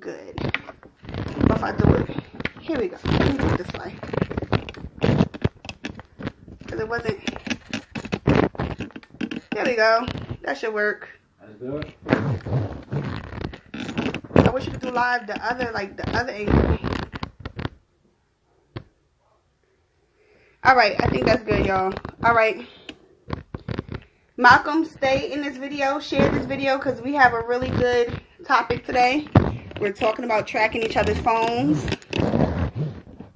good. But if I do it, here we go. Let me do it this way. Because it wasn't. There we go. That should work. That's good. I wish you could do live the other angle. Alright, I think that's good, y'all. Alright. Malcolm, stay in this video. Share this video because we have a really good topic today. We're talking about tracking each other's phones.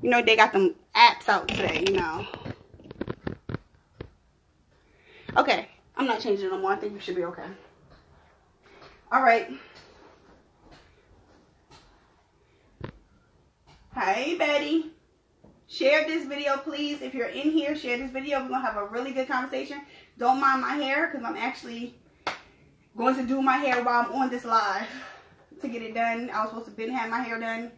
You know, they got them apps out today, you know. Okay. I'm not changing it no more. I think you should be okay. Alright. Hey, Betty. Share this video, please. If you're in here, share this video. We're going to have a really good conversation. Don't mind my hair because I'm actually going to do my hair while I'm on this live to get it done. I was supposed to have my hair done.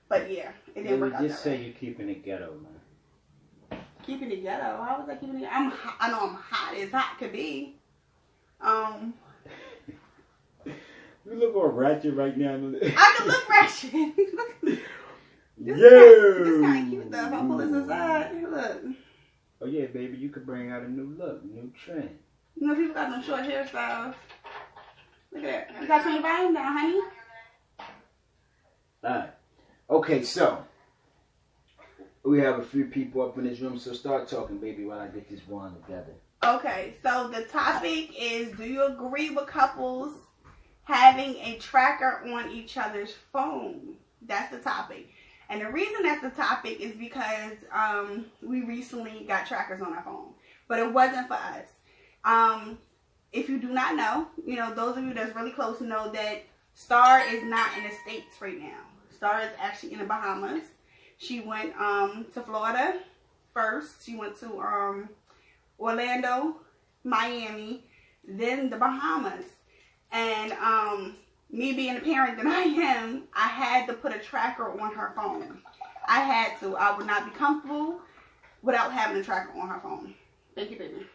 But yeah, it didn't work out. Just say you're keeping it ghetto, man. Keeping it ghetto? How was I keeping it? I know I'm hot as hot could be. You look all ratchet right now. I can look ratchet. This kind of cute though. If I pull this aside, look. Oh yeah, baby, you could bring out a new look, new trend. You know, people got them short hairstyles. Look at that. You got to turn your volume down, honey. Alright. Okay, so we have a few people up in this room, so start talking, baby, while I get this one together. Okay, so the topic is, do you agree with couples having a tracker on each other's phone? That's the topic. And the reason that's the topic is because we recently got trackers on our phone. But it wasn't for us. If you do not know, you know, those of you that's really close know that Star is not in the States right now. Star is actually in the Bahamas. She went to Florida first. She went to Orlando, Miami, then the Bahamas. And me being the parent that I am, I had to put a tracker on her phone. I had to. I would not be comfortable without having a tracker on her phone. Thank you, baby.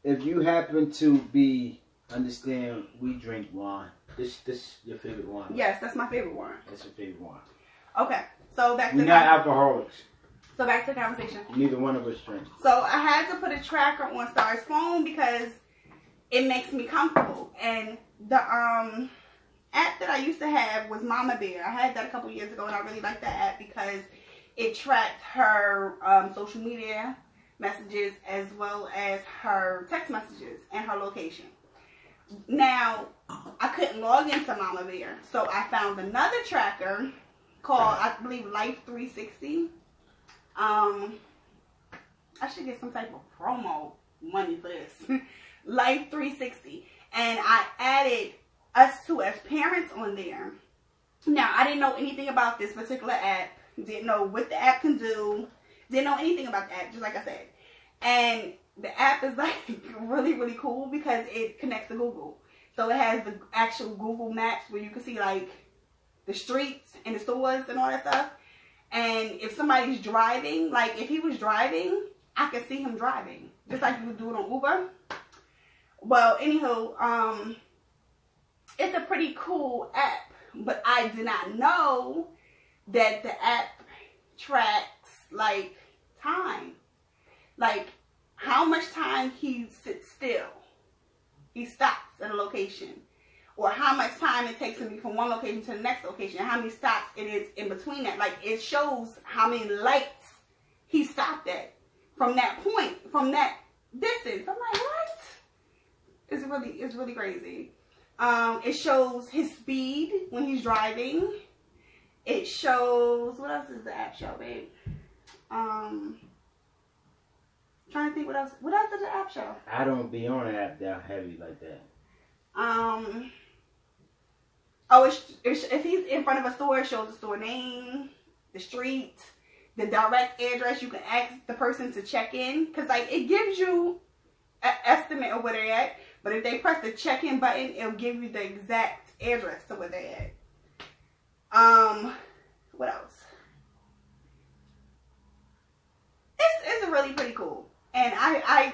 If you happen to understand, we drink wine. This your favorite wine? Yes, that's my favorite wine. That's your favorite wine. Okay, so back to we're not alcoholics. So back to the conversation. Neither one of us drink. So I had to put a tracker on Star's phone because it makes me comfortable. And the app that I used to have was Mama Bear. I had that a couple years ago, and I really liked that app because it tracked her social media messages as well as her text messages and her location. Now, I couldn't log into Mama Bear, so I found another tracker called, I believe, Life 360. I should get some type of promo money for this. Life 360. And I added us two as parents on there. Now, I didn't know anything about this particular app. Didn't know what the app can do. Didn't know anything about the app, just like I said. And the app is like really, really cool because it connects to Google. So it has the actual Google Maps where you can see like the streets and the stores and all that stuff. And if somebody's driving, like if he was driving, I could see him driving. Just like you would do it on Uber. Well, anywho, it's a pretty cool app. But I did not know that the app tracks like time. Like how much time he sits still. He stops at a location. Or how much time it takes him from one location to the next location. How many stops it is in between that. Like it shows how many lights he stopped at. From that point. From that distance. I'm like, what? It's really crazy. It shows his speed when he's driving. It shows, what else does the app show, babe? Trying to think what else does the app show? I don't be on an app that heavy like that. If he's in front of a store, it shows the store name, the street, the direct address. You can ask the person to check in. Because like it gives you an estimate of where they're at. But if they press the check-in button, it'll give you the exact address to where they're at. What else? It's really pretty cool. And I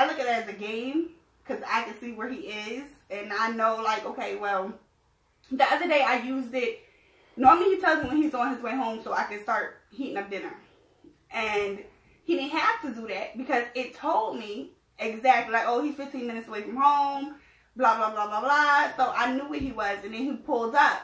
look at it as a game because I can see where he is. And I know, like, okay, well, The other day I used it. Normally he tells me when he's on his way home so I can start heating up dinner. And he didn't have to do that because it told me exactly like, oh, he's 15 minutes away from home, blah, blah, blah, blah, blah. So I knew where he was, and then he pulled up.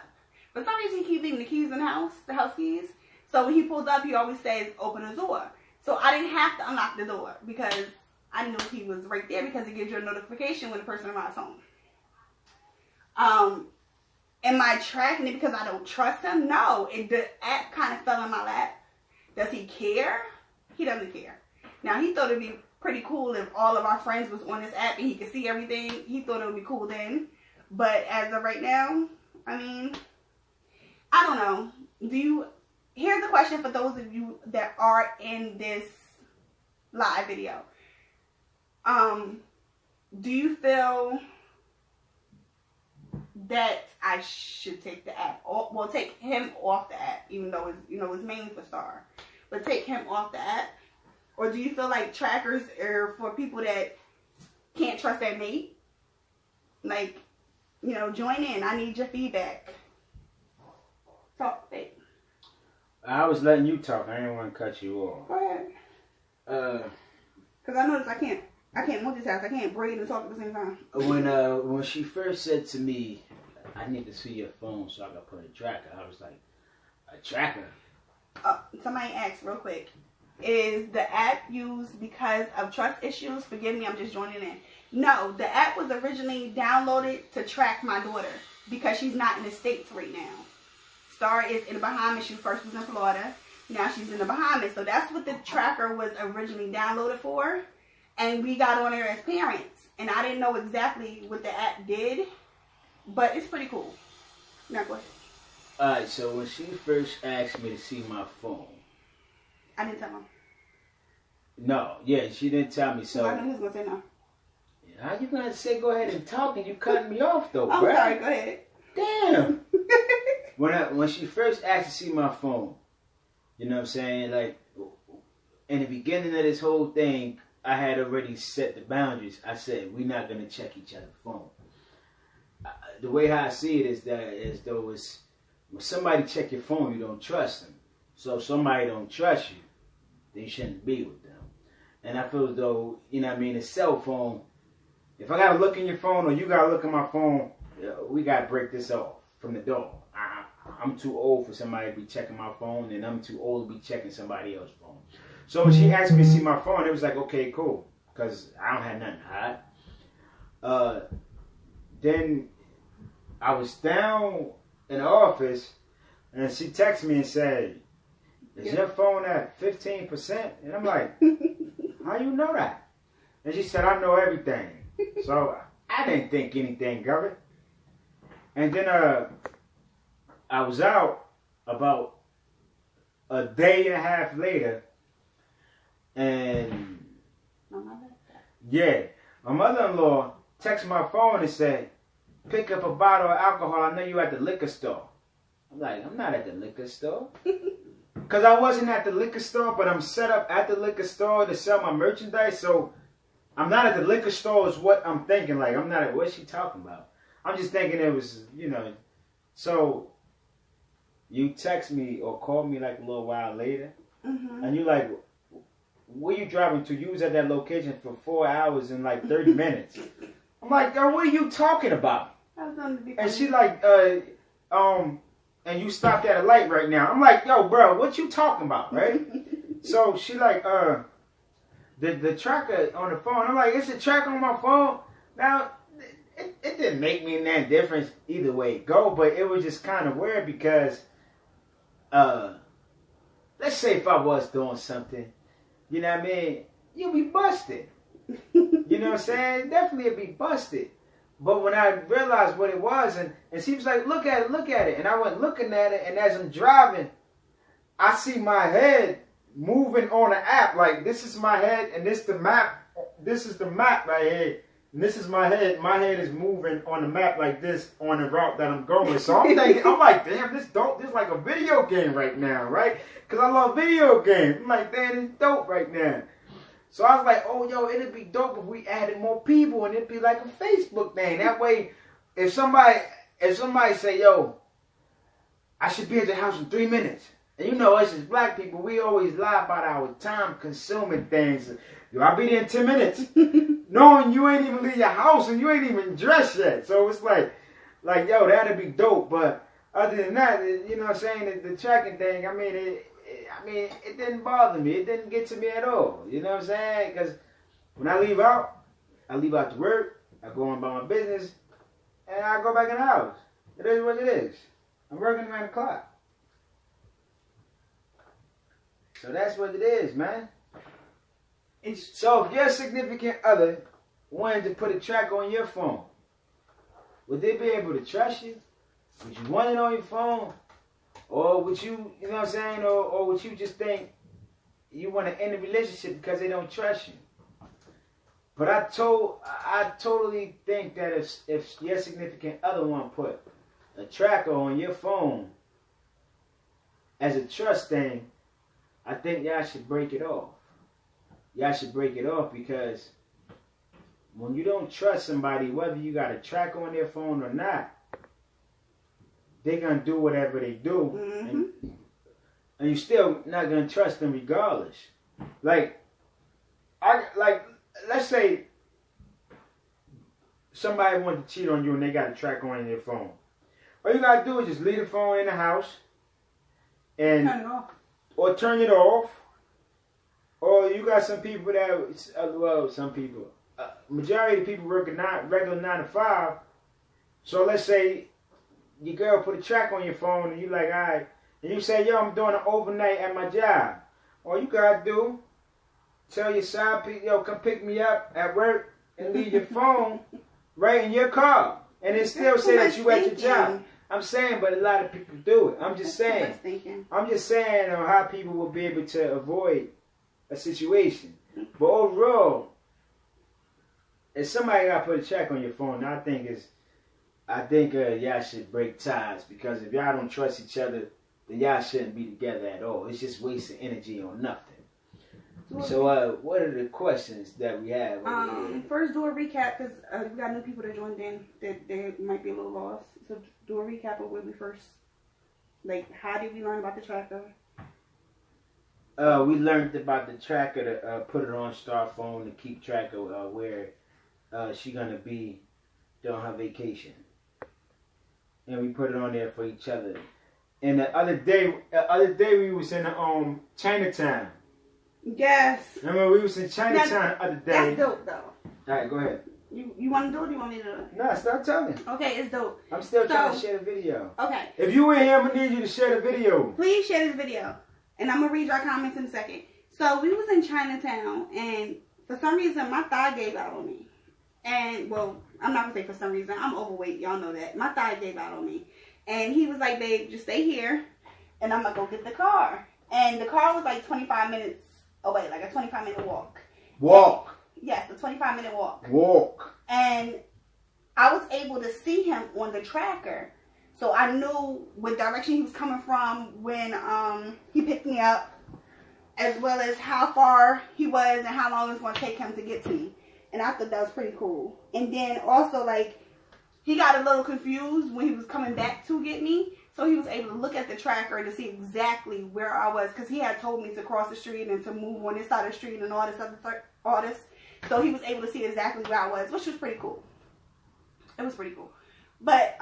For some reason, he keeps leaving the keys in the house keys. So when he pulled up, he always says, open the door. So I didn't have to unlock the door because I knew he was right there because it gives you a notification when the person arrives home. Am I tracking it because I don't trust him? No. The app kind of fell in my lap. Does he care? He doesn't care. Now, he thought it'd be pretty cool if all of our friends was on this app and he could see everything. He thought it would be cool then. But as of right now, I mean, I don't know. Here's the question for those of you that are in this live video. Do you feel that I should take the app, well, take him off the app, even though it's mainly for Star, but take him off the app? Or do you feel like trackers are for people that can't trust their mate? Like, join in. I need your feedback. Talk, babe. I was letting you talk. I didn't want to cut you off. Go ahead. Because I noticed I can't multitask. I can't breathe and talk at the same time. When she first said to me, I need to see your phone so I can put a tracker, I was like, a tracker? Somebody asked real quick, is the app used because of trust issues? Forgive me, I'm just joining in. No, the app was originally downloaded to track my daughter because she's not in the States right now. Star is in the Bahamas. She first was in Florida. Now she's in the Bahamas. So that's what the tracker was originally downloaded for. And we got on there as parents. And I didn't know exactly what the app did. But it's pretty cool. Now go ahead. Alright, so when she first asked me to see my phone. I didn't tell him. No, yeah, she didn't tell me. So I knew he was going to say no. How you going to say go ahead and talk and you cutting me off though, I'm bro? sorry, go ahead. Damn. When she first asked to see my phone, you know what I'm saying? Like, in the beginning of this whole thing, I had already set the boundaries. I said, we're not going to check each other's phone. The way how I see it is that as though it's, when somebody check your phone, you don't trust them. So if somebody don't trust you, then you shouldn't be with them. And I feel as though, a cell phone, if I got to look in your phone or you got to look at my phone, we got to break this off from the door. I'm too old for somebody to be checking my phone, and I'm too old to be checking somebody else's phone. So when she asked me to see my phone, it was like, okay, cool, because I don't have nothing to hide. Then I was down in the office, and she texted me and said, is your phone at 15%? And I'm like, how you know that? And she said, I know everything. So I didn't think anything of it. And then I was out about a day and a half later, and my mother-in-law texted my phone and said, pick up a bottle of alcohol. I know you at the liquor store. I'm like, I'm not at the liquor store. Because I wasn't at the liquor store, but I'm set up at the liquor store to sell my merchandise. So I'm not at the liquor store is what I'm thinking. Like, I'm not at, what's she talking about? I'm just thinking it was, So you text me or call me like a little while later. Mm-hmm. And you like, where you driving to? You was at that location for 4 hours and like 30 minutes. I'm like, yo, what are you talking about? And she like, and you stopped at a light right now. I'm like, yo, bro, what you talking about, right? So she like, the tracker on the phone. I'm like, it's a tracker on my phone. Now, it didn't make me that difference either way it go, but it was just kind of weird because, let's say if I was doing something, you know what I mean, you'd be busted. You know what I'm saying? Definitely it'd be busted. But when I realized what it was, and she was like, look at it. And I went looking at it, and as I'm driving, I see my head moving on the app. Like, this is my head, and this the map. This is the map right here. And this is my head. My head is moving on the map like this on the route that I'm going. So I'm thinking, I'm like, damn, this dope. This is like a video game right now, right? Because I love video games. I'm like, damn, it's dope right now. So I was like, oh, yo, it'd be dope if we added more people and it'd be like a Facebook thing. That way, if somebody if somebody say, yo, I should be at the house in 3 minutes. And you know, us as black people, we always lie about our time-consuming things. Yo, I'll be there in 10 minutes. Knowing you ain't even leave your house and you ain't even dressed yet. So it's like, yo, that'd be dope. But other than that, you know what I'm saying, the tracking thing, I mean, it didn't bother me. It didn't get to me at all. You know what I'm saying? Because when I leave out to work, I go on about my business, and I go back in the house. It is what it is. I'm working around the clock. So that's what it is, man. So if your significant other wanted to put a tracker on your phone, would they be able to trust you? Would you want it on your phone? Or would you, you know what I'm saying? Or would you just think you want to end the relationship because they don't trust you? But I totally think that if your significant other one put a tracker on your phone as a trust thing, I think y'all should break it off. Y'all should break it off because when you don't trust somebody, whether you got a tracker on their phone or not, they're going to do whatever they do. Mm-hmm. And you still not going to trust them regardless. Let's say somebody wanted to cheat on you and they got a tracker on their phone. All you got to do is just leave the phone in the house and turn it off. Or turn it off. Or you got some people that, some people, majority of the people work a regular 9 to 5. So let's say your girl put a track on your phone and you like, all right, and you say, yo, I'm doing an overnight at my job. All you gotta do, tell your side people, yo, come pick me up at work and leave your phone right in your car. And it still say that you at your job. I'm saying, but a lot of people do it. I'm just saying how people will be able to avoid a situation. But overall, if somebody got to put a check on your phone, I think y'all should break ties, because if y'all don't trust each other, then y'all shouldn't be together at all. It's just wasting energy on nothing. So, what are the questions that we have? First, do a recap, because we got new people that joined in that they might be a little lost. So, do a recap of where we first, like, how did we learn about the tracker? We learned about the tracker to put it on Star phone to keep track of where she's gonna be during her vacation, and we put it on there for each other. And the other day we was in Chinatown. Yes. Remember, we was in Chinatown the other day. That's dope, though. All right, go ahead. You want to do it or do you want me to do it? No, stop telling. Okay, it's dope. I'm still trying to share the video. Okay. If you in here, I'm going to need you to share the video. Please share this video. And I'm going to read your comments in a second. So, we was in Chinatown, and for some reason, my thigh gave out on me. And, well, I'm not going to say for some reason. I'm overweight. Y'all know that. My thigh gave out on me. And he was like, babe, just stay here, and I'm going to go get the car. And the car was like 25 minutes away, like a 25-minute walk. Walk. Yes, a 25-minute walk. Walk. And I was able to see him on the tracker. So I knew what direction he was coming from when he picked me up, as well as how far he was and how long it was going to take him to get to me. And I thought that was pretty cool. And then also, like, he got a little confused when he was coming back to get me. So he was able to look at the tracker to see exactly where I was, because he had told me to cross the street and to move on this side of the street and all this. So he was able to see exactly where I was, which was pretty cool. It was pretty cool. But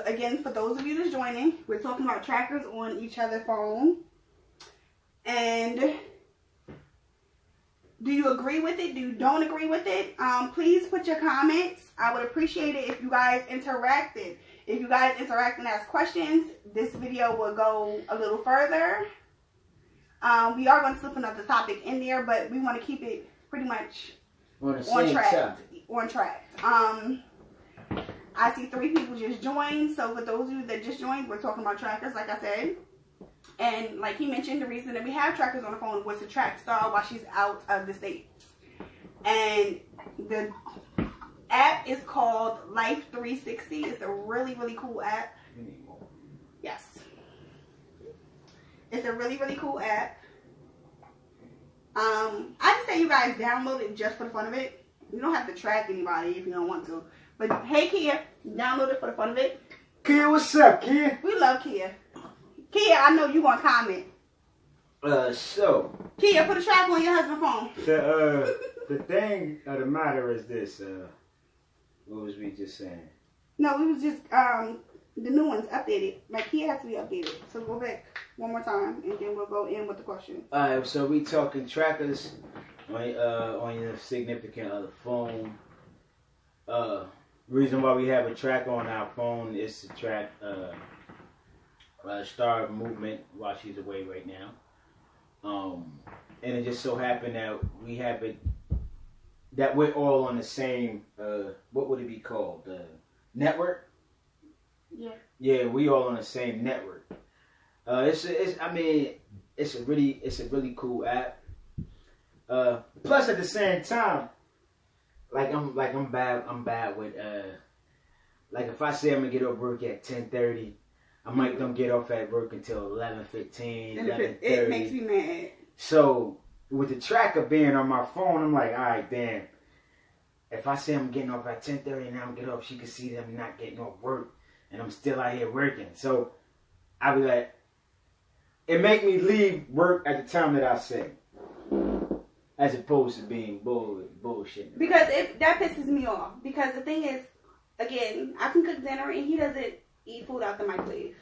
again, for those of you that's joining, we're talking about trackers on each other's phone. And do you agree with it? Do you don't agree with it? Please put your comments. I would appreciate it if you guys interacted. If you guys interact and ask questions, this video will go a little further. We are going to slip another topic in there, but we want to keep it pretty much on track. I see 3 people just joined. So for those of you that just joined, we're talking about trackers, like I said. And like he mentioned, the reason that we have trackers on the phone was to track Star while she's out of the States. And the app is called Life 360. It's a really, really cool app. Yes. It's a really, really cool app. I just say you guys download it just for the fun of it. You don't have to track anybody if you don't want to. But hey, Kia. Download it for the fun of it. Kia, what's up, Kia? We love Kia. Kia, I know you gonna comment. So Kia, put a track on your husband's phone. the thing of the matter is this. What was we just saying? No, we was just the new ones updated. Like Kia has to be updated. So go back one more time, and then we'll go in with the question. Alright, so we talking trackers on your significant other phone. Reason why we have a tracker on our phone is to track star movement while she's away right now. And it just so happened that we have it that we're all on the same what would it be called? Network? Yeah. Yeah, we all on the same network. It's a really cool app. Plus at the same time, I'm bad with like if I say I'm gonna get off work at 10:30, I might don't get off at work until 11:15, 11:30. It makes me mad. So with the tracker being on my phone, I'm like, all right, damn. If I say I'm getting off at 10:30 and I'm get off, she can see that I'm not getting off work and I'm still out here working. So I be like, it make me leave work at the time that I say, as opposed to being bullshit. Because that pisses me off. Because the thing is, again, I can cook dinner and he doesn't eat food out the microwave.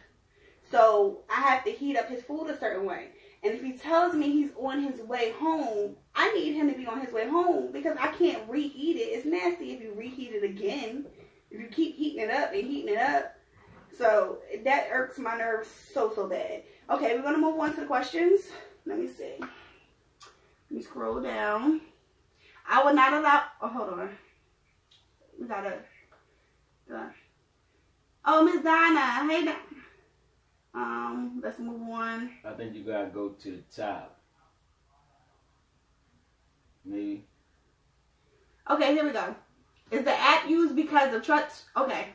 So I have to heat up his food a certain way. And if he tells me he's on his way home, I need him to be on his way home because I can't reheat it. It's nasty if you reheat it again. If you keep heating it up and heating it up. So that irks my nerves so bad. Okay, we're going to move on to the questions. Let me see. Let me scroll down. I would not allow... Oh, hold on. We got to... Oh, Miss Donna. Hey, let's move on. I think you gotta go to the top. Maybe. Okay, here we go. Is the app used because of trust? Okay.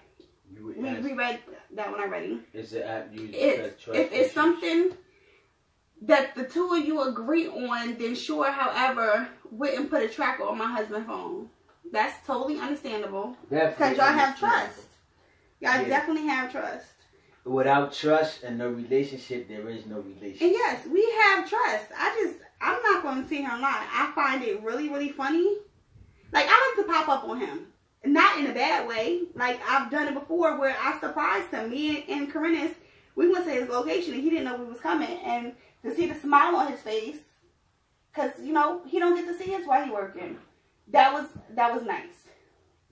We read that one already. Is the app used because of trust? If it's something that the two of you agree on, then sure. However, wouldn't put a tracker on my husband's phone. That's totally understandable. Because y'all have trust. Y'all definitely have trust. Without trust and no relationship, there is no relationship. And yes, we have trust. I'm not going to sit here and lie. I find it really, really funny. Like, I like to pop up on him. Not in a bad way. Like, I've done it before where I surprised him. Me and Corinne, we went to his location and he didn't know we was coming. And to see the smile on his face, because, you know, he don't get to see us while he working. That was nice.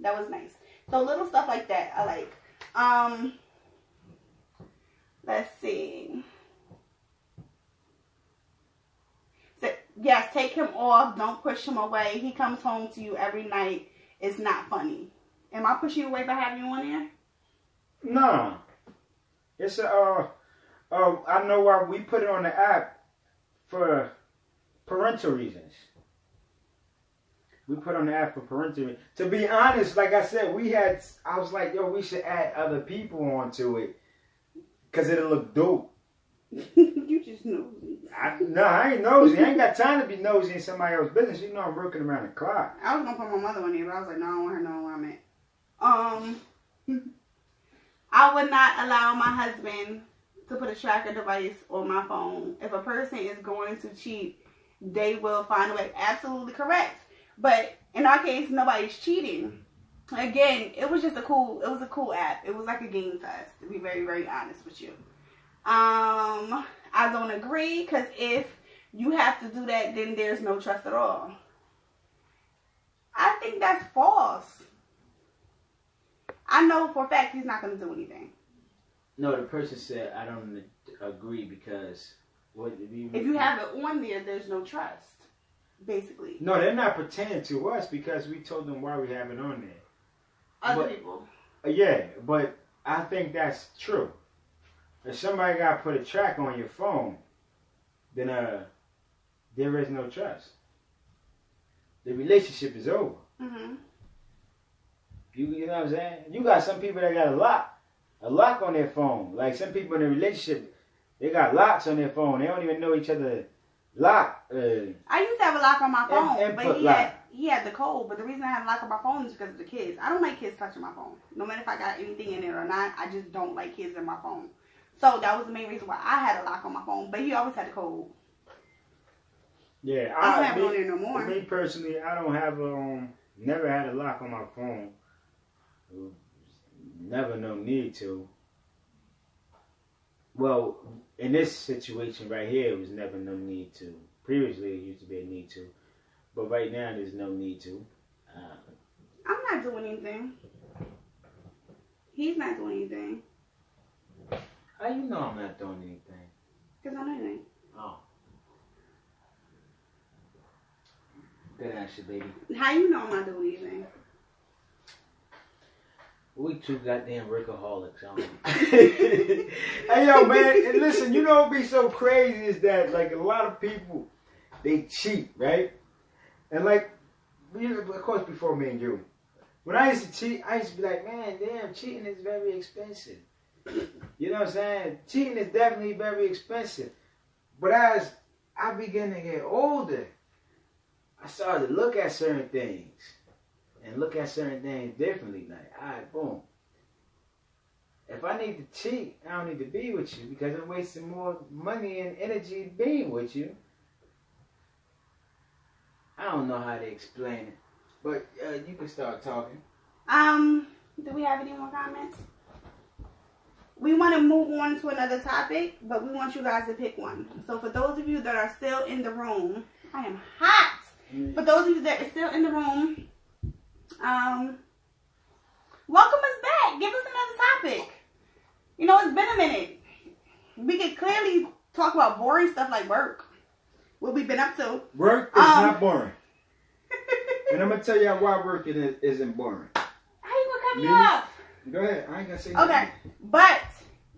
That was nice. So little stuff like that I like. Let's see. So, yes, take him off. Don't push him away. He comes home to you every night. It's not funny. Am I pushing you away by having you on there? No. It's I know why we put it on the app for parental reasons. We put on the app for parental reasons. To be honest, like I said, I was like, yo, we should add other people onto it. Because it'll look dope. You just nosy. I ain't nosy. I ain't got time to be nosy in somebody else's business. You know I'm working around the clock. I was going to put my mother on there, but I was like, no, I don't want her to know where I'm at. I would not allow my husband to put a tracker device on my phone. If a person is going to cheat, they will find a way. Absolutely correct. But in our case, nobody's cheating. Again, it was a cool app. It was like a game test, to be very, very honest with you. I don't agree, because if you have to do that, then there's no trust at all. I think that's false. I know for a fact he's not going to do anything. No, the person said, I don't agree because... if you have it on there, there's no trust, basically. No, they're not pretending to us because we told them why we have it on there. Other people. Yeah, but I think that's true. If somebody got to put a track on your phone, then there is no trust. The relationship is over. Mm-hmm. You know what I'm saying? You got some people that got a lock on their phone. Like some people in a relationship, they got locks on their phone. They don't even know each other. Lock. I used to have a lock on my phone, but he had the code, but the reason I had a lock on my phone is because of the kids. I don't like kids touching my phone. No matter if I got anything in it or not, I just don't like kids in my phone. So that was the main reason why I had a lock on my phone. But he always had the code. Yeah, I don't have it on there no more. Me personally, I don't have never had a lock on my phone. Never no need to. Well, in this situation right here, it was never no need to. Previously, it used to be a need to. But right now, there's no need to. I'm not doing anything. He's not doing anything. How you know I'm not doing anything? Because I know anything. Oh. Good answer, baby. How you know I'm not doing anything? We two goddamn workaholics, Hey, yo, man, and listen, you know what be so crazy is that, like, a lot of people, they cheat, right? And, like, of course, before me and you, when I used to cheat, I used to be like, man, damn, cheating is very expensive. You know what I'm saying? Cheating is definitely very expensive. But as I began to get older, I started to look at certain things. And look at certain things differently. Like, alright, boom. If I need to cheat, I don't need to be with you because I'm wasting more money and energy being with you. I don't know how to explain it. But you can start talking. Do we have any more comments? We want to move on to another topic, but we want you guys to pick one. So for those of you that are still in the room, I am hot. For those of you that are still in the room, welcome us back. Give us another topic. You know, it's been a minute. We can clearly talk about boring stuff like work. What we've been up to. Work is not boring. And I'm going to tell you why work isn't boring. How you going to cut me off? Go ahead. I ain't going to say nothing. Okay. But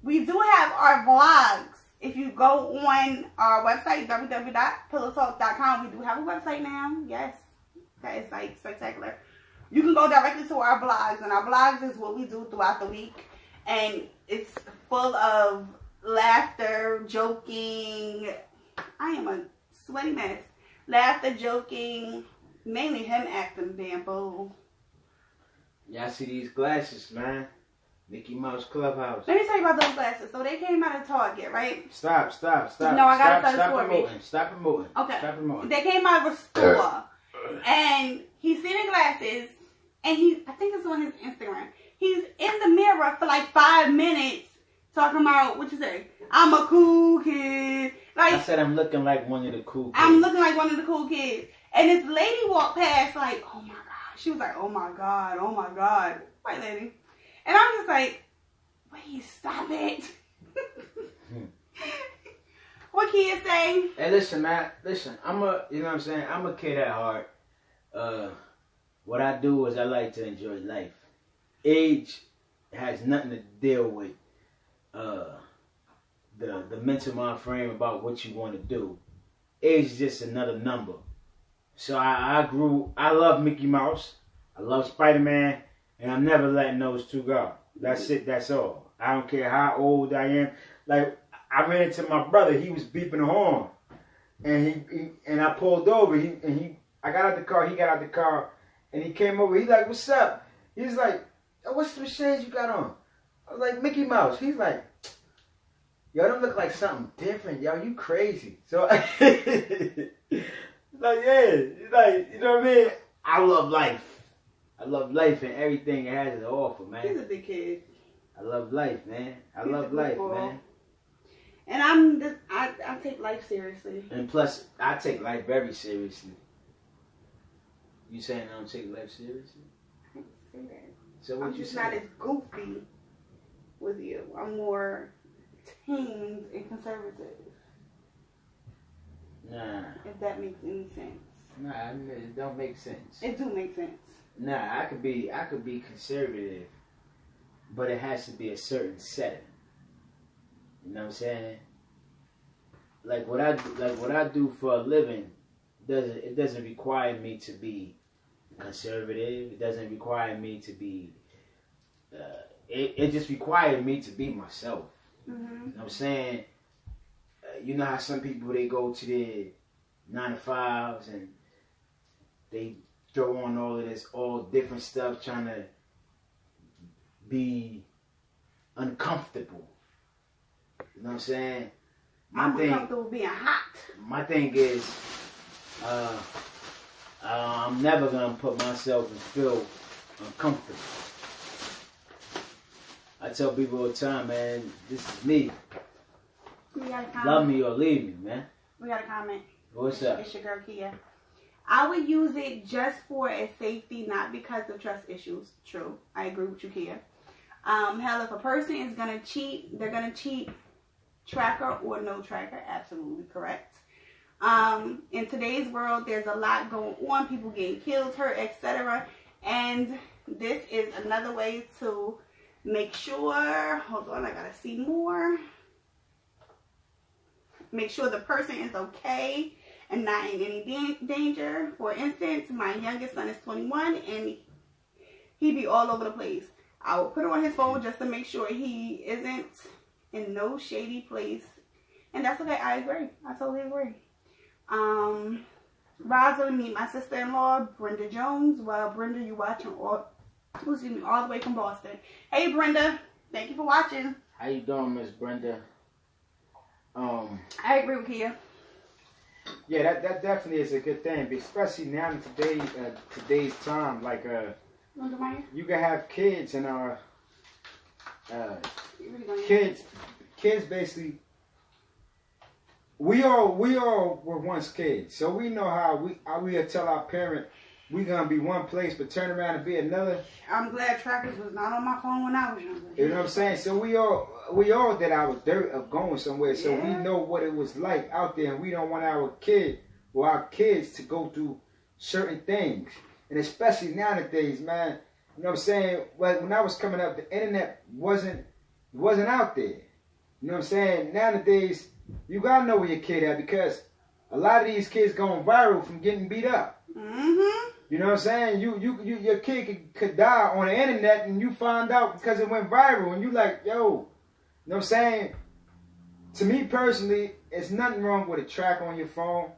we do have our vlogs. If you go on our website, www.pillowtalk.com, we do have a website now. Yes. That is like spectacular. You can go directly to our blogs, and our blogs is what we do throughout the week, and it's full of laughter, joking. I am a sweaty mess. Laughter, joking, mainly him acting damn fool. Y'all see these glasses, man? Mickey Mouse Clubhouse. Let me tell you about those glasses. So they came out of Target, right? Stop. No, I gotta tell the story. Stop promoting. Okay. Stop promoting. They came out of a store, and he's seen the glasses. And I think it's on his Instagram. He's in the mirror for like 5 minutes talking about, what you say? I'm a cool kid. Like, I said I'm looking like one of the cool kids. I'm looking like one of the cool kids. And this lady walked past like, oh my God. She was like, oh my God. White lady. And I'm just like, wait, stop it. What kids say? Hey, listen, man. Listen, you know what I'm saying? I'm a kid at heart. What I do is I like to enjoy life. Age has nothing to deal with the mental mind frame about what you want to do. Age is just another number. So I love Mickey Mouse. I love Spider-Man. And I'm never letting those two go. That's it. That's all. I don't care how old I am. Like, I ran into my brother. He was beeping the horn. And I pulled over. I got out the car. He got out the car. And he came over. He's like, what's up? He's like, oh, what's the shades you got on? I was like, Mickey Mouse. He's like, yo, don't look like something different. Yo, you crazy. So, like, yeah. Like, you know what I mean? I love life. I love life and everything it has to offer, man. He's a big kid. I love life, man. I love life, man. And I take life seriously. And plus, I take life very seriously. You saying I don't take life seriously? I didn't say that. So what I'm you just saying? not as goofy with you. I'm more tamed and conservative. Nah. If that makes any sense. Nah, I mean, it don't make sense. It do make sense. Nah, I could be conservative, but it has to be a certain setting. You know what I'm saying? Like what I do for a living doesn't require me to be conservative. It doesn't require me to be. It just required me to be myself. Mm-hmm. You know what I'm saying? You know how some people they go to their 9 to 5s and they throw on all of this, all different stuff, trying to be uncomfortable. You know what I'm saying? I'm uncomfortable being hot. My thing is, I'm never gonna put myself and feel uncomfortable. I tell people all the time, man, this is me. We got a comment. Love me or leave me, man. We got a comment. What's up? It's your girl Kia. I would use it just for a safety, not because of trust issues. True. I agree with you, Kia. Hell, if a person is gonna cheat, they're gonna cheat, tracker or no tracker. Absolutely correct. In today's world, there's a lot going on. People getting killed, hurt, etc. And this is another way to make sure. Hold on, I gotta see more. Make sure the person is okay and not in any danger. For instance, my youngest son is 21 and he be all over the place. I will put it on his phone just to make sure he isn't in no shady place. And that's okay. I agree. I totally agree. Rosalind, meet my sister-in-law, Brenda Jones. Well, Brenda, you watching all the way from Boston. Hey, Brenda. Thank you for watching. How you doing, Miss Brenda? I agree with you. Yeah, that definitely is a good thing, especially now in today's time. Like, you can have kids and kids basically. We all were once kids, so we know how we tell our parent we gonna be one place, but turn around and be another. I'm glad trackers was not on my phone when I was younger. You know what I'm saying? So we all did our dirt of going somewhere, so we know what it was like out there, and we don't want our kids to go through certain things, and especially nowadays, man. You know what I'm saying? When I was coming up, the internet wasn't out there. You know what I'm saying? Nowadays, you gotta know where your kid at, because a lot of these kids going viral from getting beat up. Mm-hmm. You know what I'm saying? Your kid could die on the internet, and you find out because it went viral, and you like, yo, you know what I'm saying? To me personally, it's nothing wrong with a track on your phone,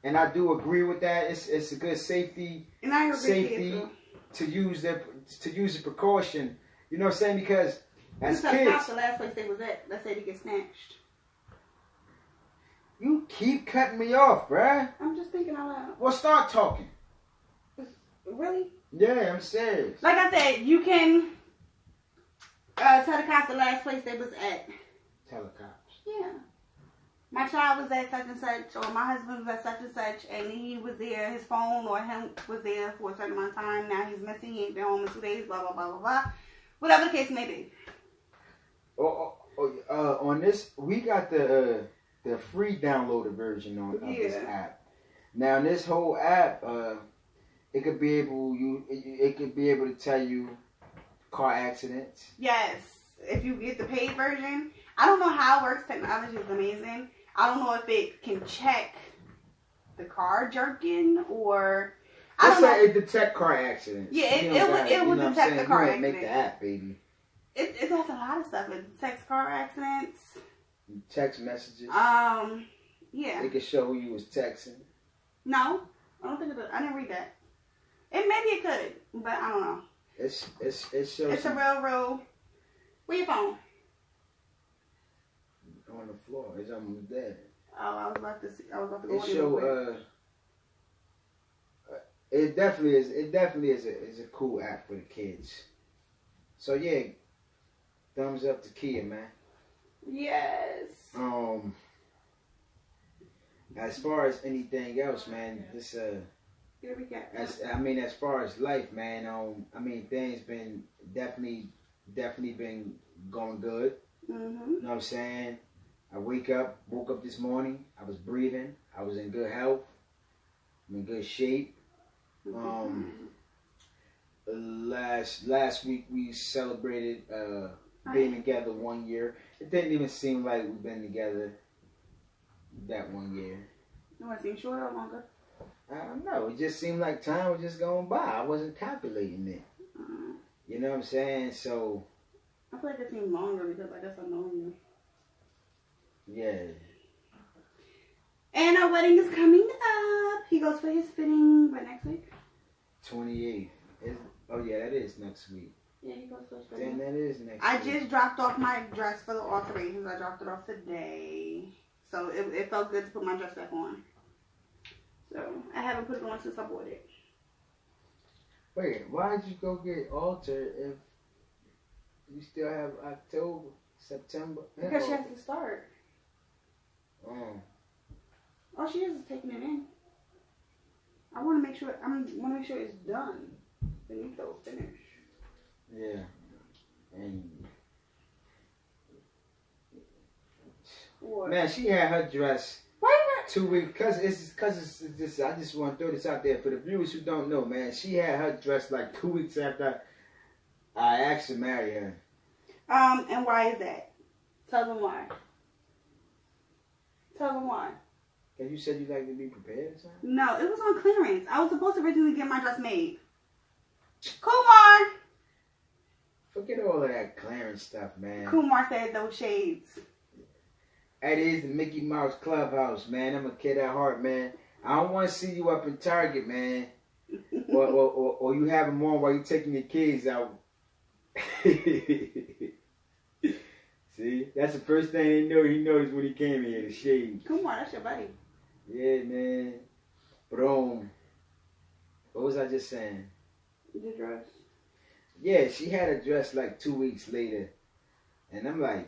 and I do agree with that. It's a good safety to use the precaution. You know what I'm saying? Because as kids, the last place they was at, let's say they get snatched. You keep cutting me off, bruh. I'm just thinking out loud. Well, start talking. Really? Yeah, I'm serious. Like I said, you can tell the cops the last place they was at. Tell the cops. Yeah. My child was at such and such, or my husband was at such and such, and he was there, his phone or him was there for a certain amount of time. Now he's missing, he ain't been home in 2 days, blah, blah, blah, blah, blah. Whatever the case may be. On this, we got the free downloaded version of this app. Now, in this whole app, it could be able to tell you car accidents. Yes, if you get the paid version. I don't know how it works. Technology is amazing. I don't know if it can check the car jerking or. Let's say it detect car accidents. Yeah, it would detect the car accident. Make the app, baby. It does a lot of stuff. It detects car accidents. Text messages. Yeah. It can show who you was texting. No, I don't think it does. I didn't read that. Maybe it could, but I don't know. It shows. It's a real. Where your phone? On the floor. It's almost dead. Oh, I was about to go. It show. It definitely is. It definitely is a cool app for the kids. So yeah, thumbs up to Kia, man. Yes. As far as anything else, man, this as far as life, man, things been definitely been going good. Mm-hmm. You know what I'm saying? I woke up this morning. I was breathing. I was in good health. I'm in good shape. Last week we celebrated being together 1 year. It didn't even seem like we've been together that 1 year. No, it seemed shorter or longer? I don't know. It just seemed like time was just going by. I wasn't calculating it. You know what I'm saying? So I feel like it seemed longer because I guess I know you. Yeah. And our wedding is coming up. He goes for his fitting by next week. 28th. Oh yeah, that is next week. Yeah, you go switch for Then me. that is next I week. just dropped off my dress for the alterations. I dropped it off today. So it felt good to put my dress back on. So I haven't put it on since I bought it. Wait, why did you go get altered if you still have October, September? and Because she has August? to start. Oh. All she is taking it in. I want to make sure. It's done. Finito, finish. Yeah. And What? man, she had her dress Why 2 weeks. Cause it's just. I just want to throw this out there for the viewers who don't know, man. She had her dress like 2 weeks after I asked to marry her. And why is that? Tell them why. Tell them why. Cause you said you like to be prepared or something. No, it was on clearance. I was supposed to originally get my dress made. Kumar. Forget all of that clearance stuff, man. Kumar said those shades. That is the Mickey Mouse Clubhouse, man. I'm a kid at heart, man. I don't want to see you up in Target, man. or you have them on while you taking your kids out. See, that's the first thing he noticed when he came here, the shades. Kumar, that's your buddy. Yeah, man. But what was I just saying? The dress. Yeah, she had a dress like 2 weeks later, and I'm like,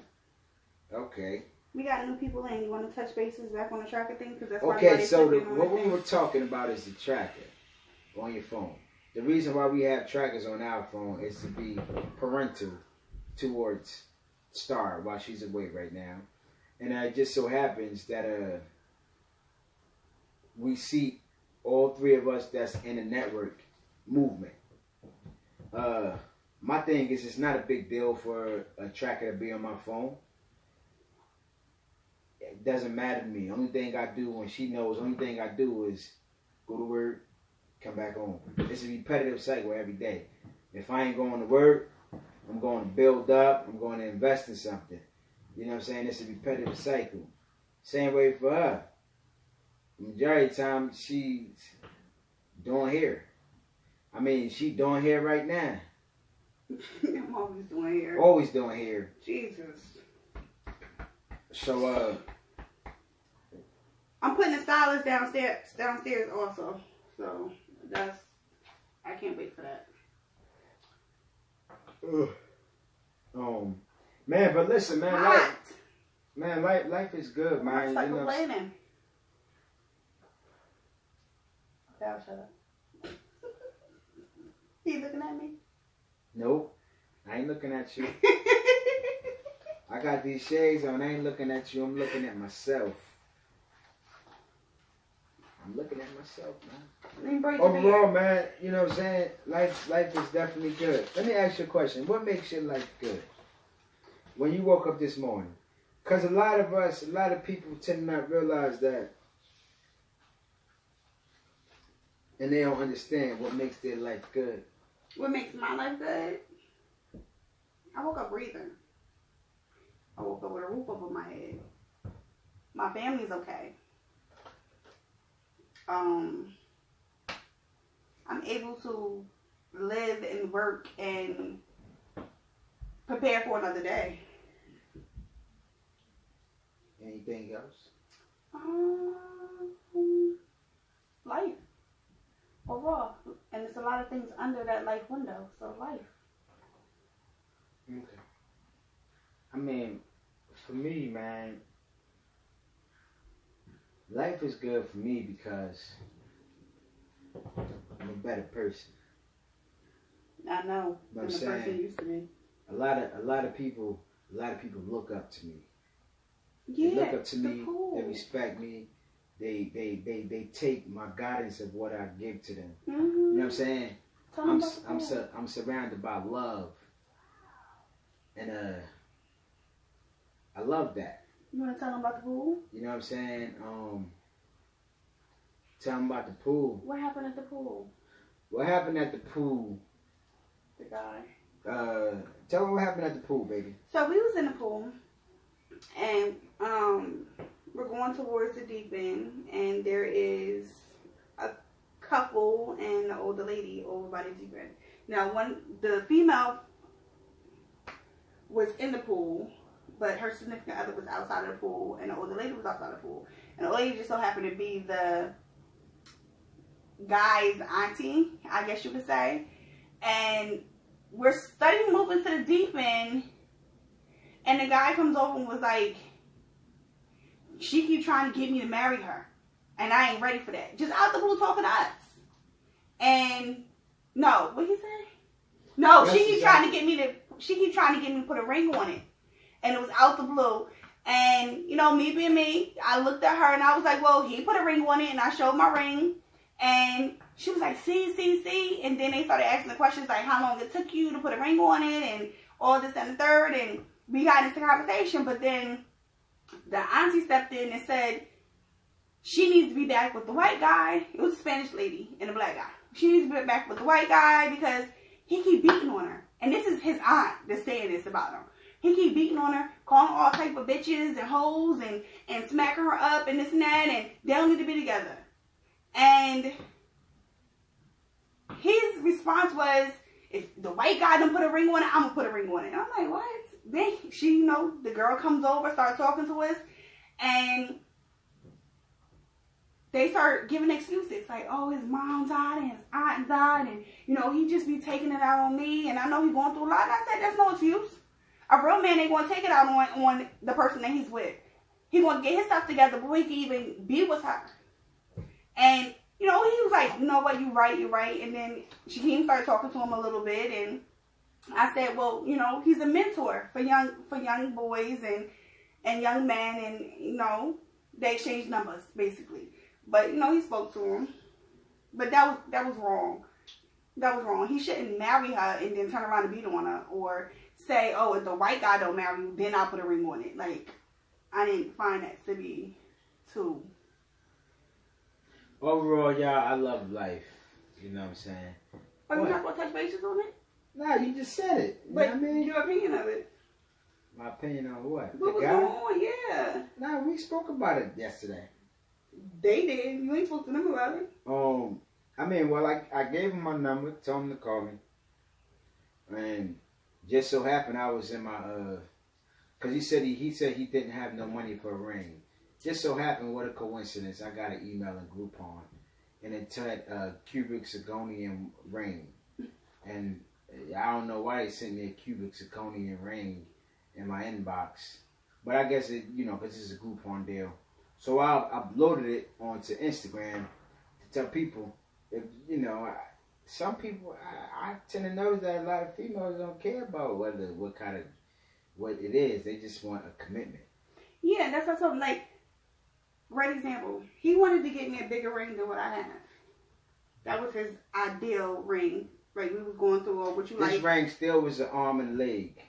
okay. We got new people in. You want to touch bases back on the tracker thing? Because that's why Okay, everybody's so clicking on what the we thing. were talking about is the tracker on your phone. The reason why we have trackers on our phone is to be parental towards Star while she's away right now. And it just so happens that we see all three of us that's in a network movement. My thing is it's not a big deal for a tracker to be on my phone. It doesn't matter to me. Only thing I do when she knows, only thing I do is go to work, come back home. It's a repetitive cycle every day. If I ain't going to work, I'm going to build up, I'm going to invest in something. You know what I'm saying? It's a repetitive cycle. Same way for her. The majority of the time, she's doing hair. I mean, she doing hair right now. I'm always doing hair. Always doing hair. Jesus. So, I'm putting the stylist downstairs also. So I can't wait for that. man, but listen, man, Hot. life is good, man. Like You know, complaining. Val, shut up. He looking at me? nope, I ain't looking at you. I got these shades on. I ain't looking at you. I'm looking at myself. I'm looking at myself, man. Let me break your Overall, man, you know what I'm saying? Life is definitely good. Let me ask you a question. What makes your life good? When you woke up this morning. Because a lot of people tend to not realize that. And they don't understand what makes their life good. What makes my life good? I woke up breathing. I woke up with a roof over my head. My family's okay. I'm able to live and work and prepare for another day. Anything else? Life. Overall. And there's a lot of things under that life window. So life. Okay. I mean, for me, man, life is good for me because I'm a better person. I know. What I'm Than the saying. person used to be. A lot of people look up to me. Yeah. They look up to the me. pool. They respect me. They take my guidance of what I give to them. Mm-hmm. You know what I'm saying? Tell them about the pool. I'm surrounded by love, and I love that. You want to tell them about the pool? You know what I'm saying? Tell them about the pool. What happened at the pool? What happened at the pool? The guy. Tell them what happened at the pool, baby. So we was in the pool, and we're going towards the deep end, and there is a couple and the older lady over by the deep end. Now, the female was in the pool, but her significant other was outside of the pool, and the older lady was outside of the pool. And the old lady just so happened to be the guy's auntie, I guess you could say. And we're studying moving to the deep end, and the guy comes over and was like, she keep trying to get me to marry her, and I ain't ready for that. Just out the blue talking to us. And no, what he say? No, she keep trying to get me to put a ring on it. And it was out the blue. And, you know, me being me, I looked at her and I was like, well, he put a ring on it, and I showed my ring. And she was like, see. And then they started asking the questions like how long it took you to put a ring on it and all this and the third. And we got into conversation. But then the auntie stepped in and said she needs to be back with the white guy. It was a Spanish lady and a black guy. She needs to be back with the white guy because he keep beating on her. And this is his aunt that's saying this about him. He keep beating on her, calling all type of bitches and hoes and smacking her up and this and that, and they don't need to be together. And his response was, if the white guy done put a ring on it, I'm going to put a ring on it. And I'm like, what? Then she, you know, the girl comes over, starts talking to us, and they start giving excuses. Like, oh, his mom died and his aunt died, and, you know, he just be taking it out on me, and I know he's going through a lot. And I said, that's no excuse. A real man ain't going to take it out on the person that he's with. He's going to get his stuff together before he can even be with her. And, you know, he was like, you know what, you're right. And then she started talking to him a little bit, and I said, well, you know, he's a mentor for young boys and young men, and, you know, they exchange numbers, basically. But, you know, he spoke to him. But that was wrong. That was wrong. He shouldn't marry her and then turn around and beat on her, or say, oh, if the white guy don't marry you, then I'll put a ring on it. Like, I didn't find that to be too. Overall, y'all, I love life. You know what I'm saying? Are you not going to touch bases on it? Nah, you just said it. You But know what I mean? your opinion of it. My opinion on what? What The was guy? going on? Yeah. Nah, we spoke about it yesterday. They did. You ain't supposed to know about it. I mean, well, I gave him my number, told him to call me. And just so happened I was in my, because he said he didn't have no money for a ring. Just so happened, what a coincidence, I got an email in Groupon, and it said cubic zirconium ring. And I don't know why they sent me a cubic zirconium ring in my inbox. But I guess it, you know, because it's a Groupon deal. So I uploaded it onto Instagram to tell people, if, you know, some people, I tend to notice that a lot of females don't care about what it is. They just want a commitment. Yeah, that's what I told him. Like, great example. He wanted to get me a bigger ring than what I have. That was his ideal ring. Like, we was going through what you like. This ring still was an arm and leg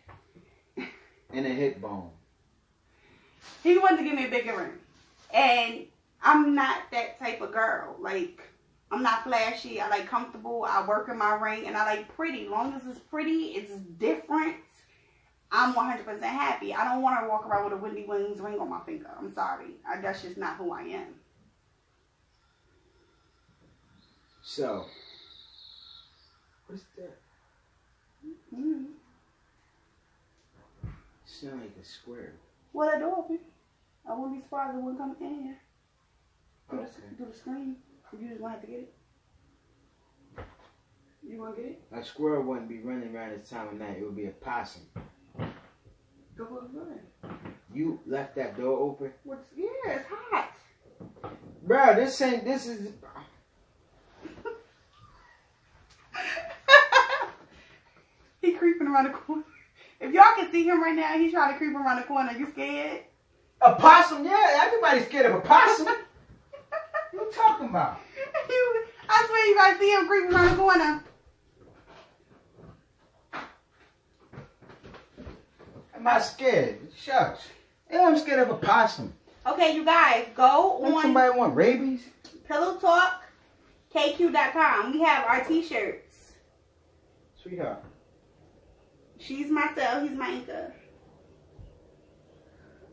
and a hip bone. He wanted to give me a bigger ring. And I'm not that type of girl. Like, I'm not flashy. I like comfortable. I work in my ring. And I like pretty. Long as it's pretty, it's different, I'm 100% happy. I don't want to walk around with a Wendy Williams ring on my finger. I'm sorry. That's just not who I am. So, what's that? Mm-hmm. Sound like a square. Well, that door open. I wouldn't be surprised if it wouldn't come in here. Do the screen. You just want to have to get it. You want to get it? A squirrel wouldn't be running around this time of night. It would be a possum. Go ahead. You left that door open? Yeah, it's hot. Bro, this is... He creeping around the corner. If y'all can see him right now, he's trying to creep around the corner. You scared? A possum? Yeah, everybody's scared of a possum. What you talking about? I swear you guys see him creeping around the corner. I'm not scared. Shucks. Yeah, I'm scared of a possum. Okay, you guys, go Don't on somebody want rabies? PillowTalkKQ.com. We have our t-shirts. Sweetheart. She's my cell. He's my anchor.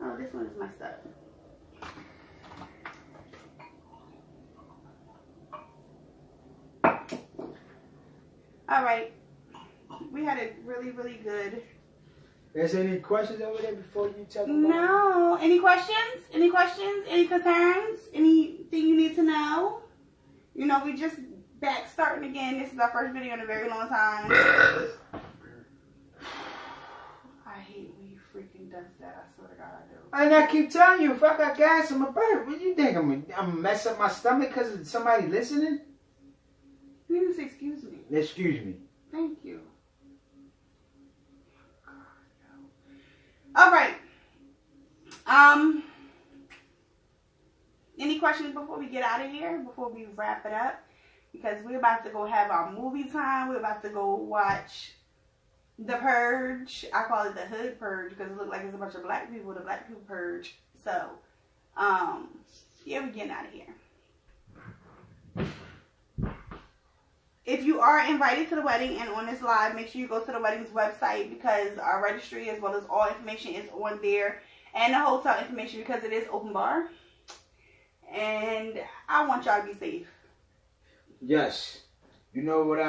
Oh, this one is messed up. All right. We had a really, really good. Is there any questions over there before you tell them? No. Any questions? Any questions? Any concerns? Anything you need to know? You know, we just back starting again. This is our first video in a very long time. I hate when you freaking does that. I swear to God, I do. And I keep telling you, if I got gas in my butt, what do you think? I'm gonna mess up my stomach because of somebody listening? You didn't say excuse me. Excuse me. Thank you. All right. Any questions before we get out of here? Before we wrap it up? Because we're about to go have our movie time. We're about to go watch The Purge. I call it the Hood Purge because it looks like it's a bunch of black people. The Black People Purge. So, yeah, we're getting out of here. If you are invited to the wedding and on this live, make sure you go to the wedding's website because our registry as well as all information is on there. And the hotel information because it is open bar. And I want y'all to be safe. Yes. You know what?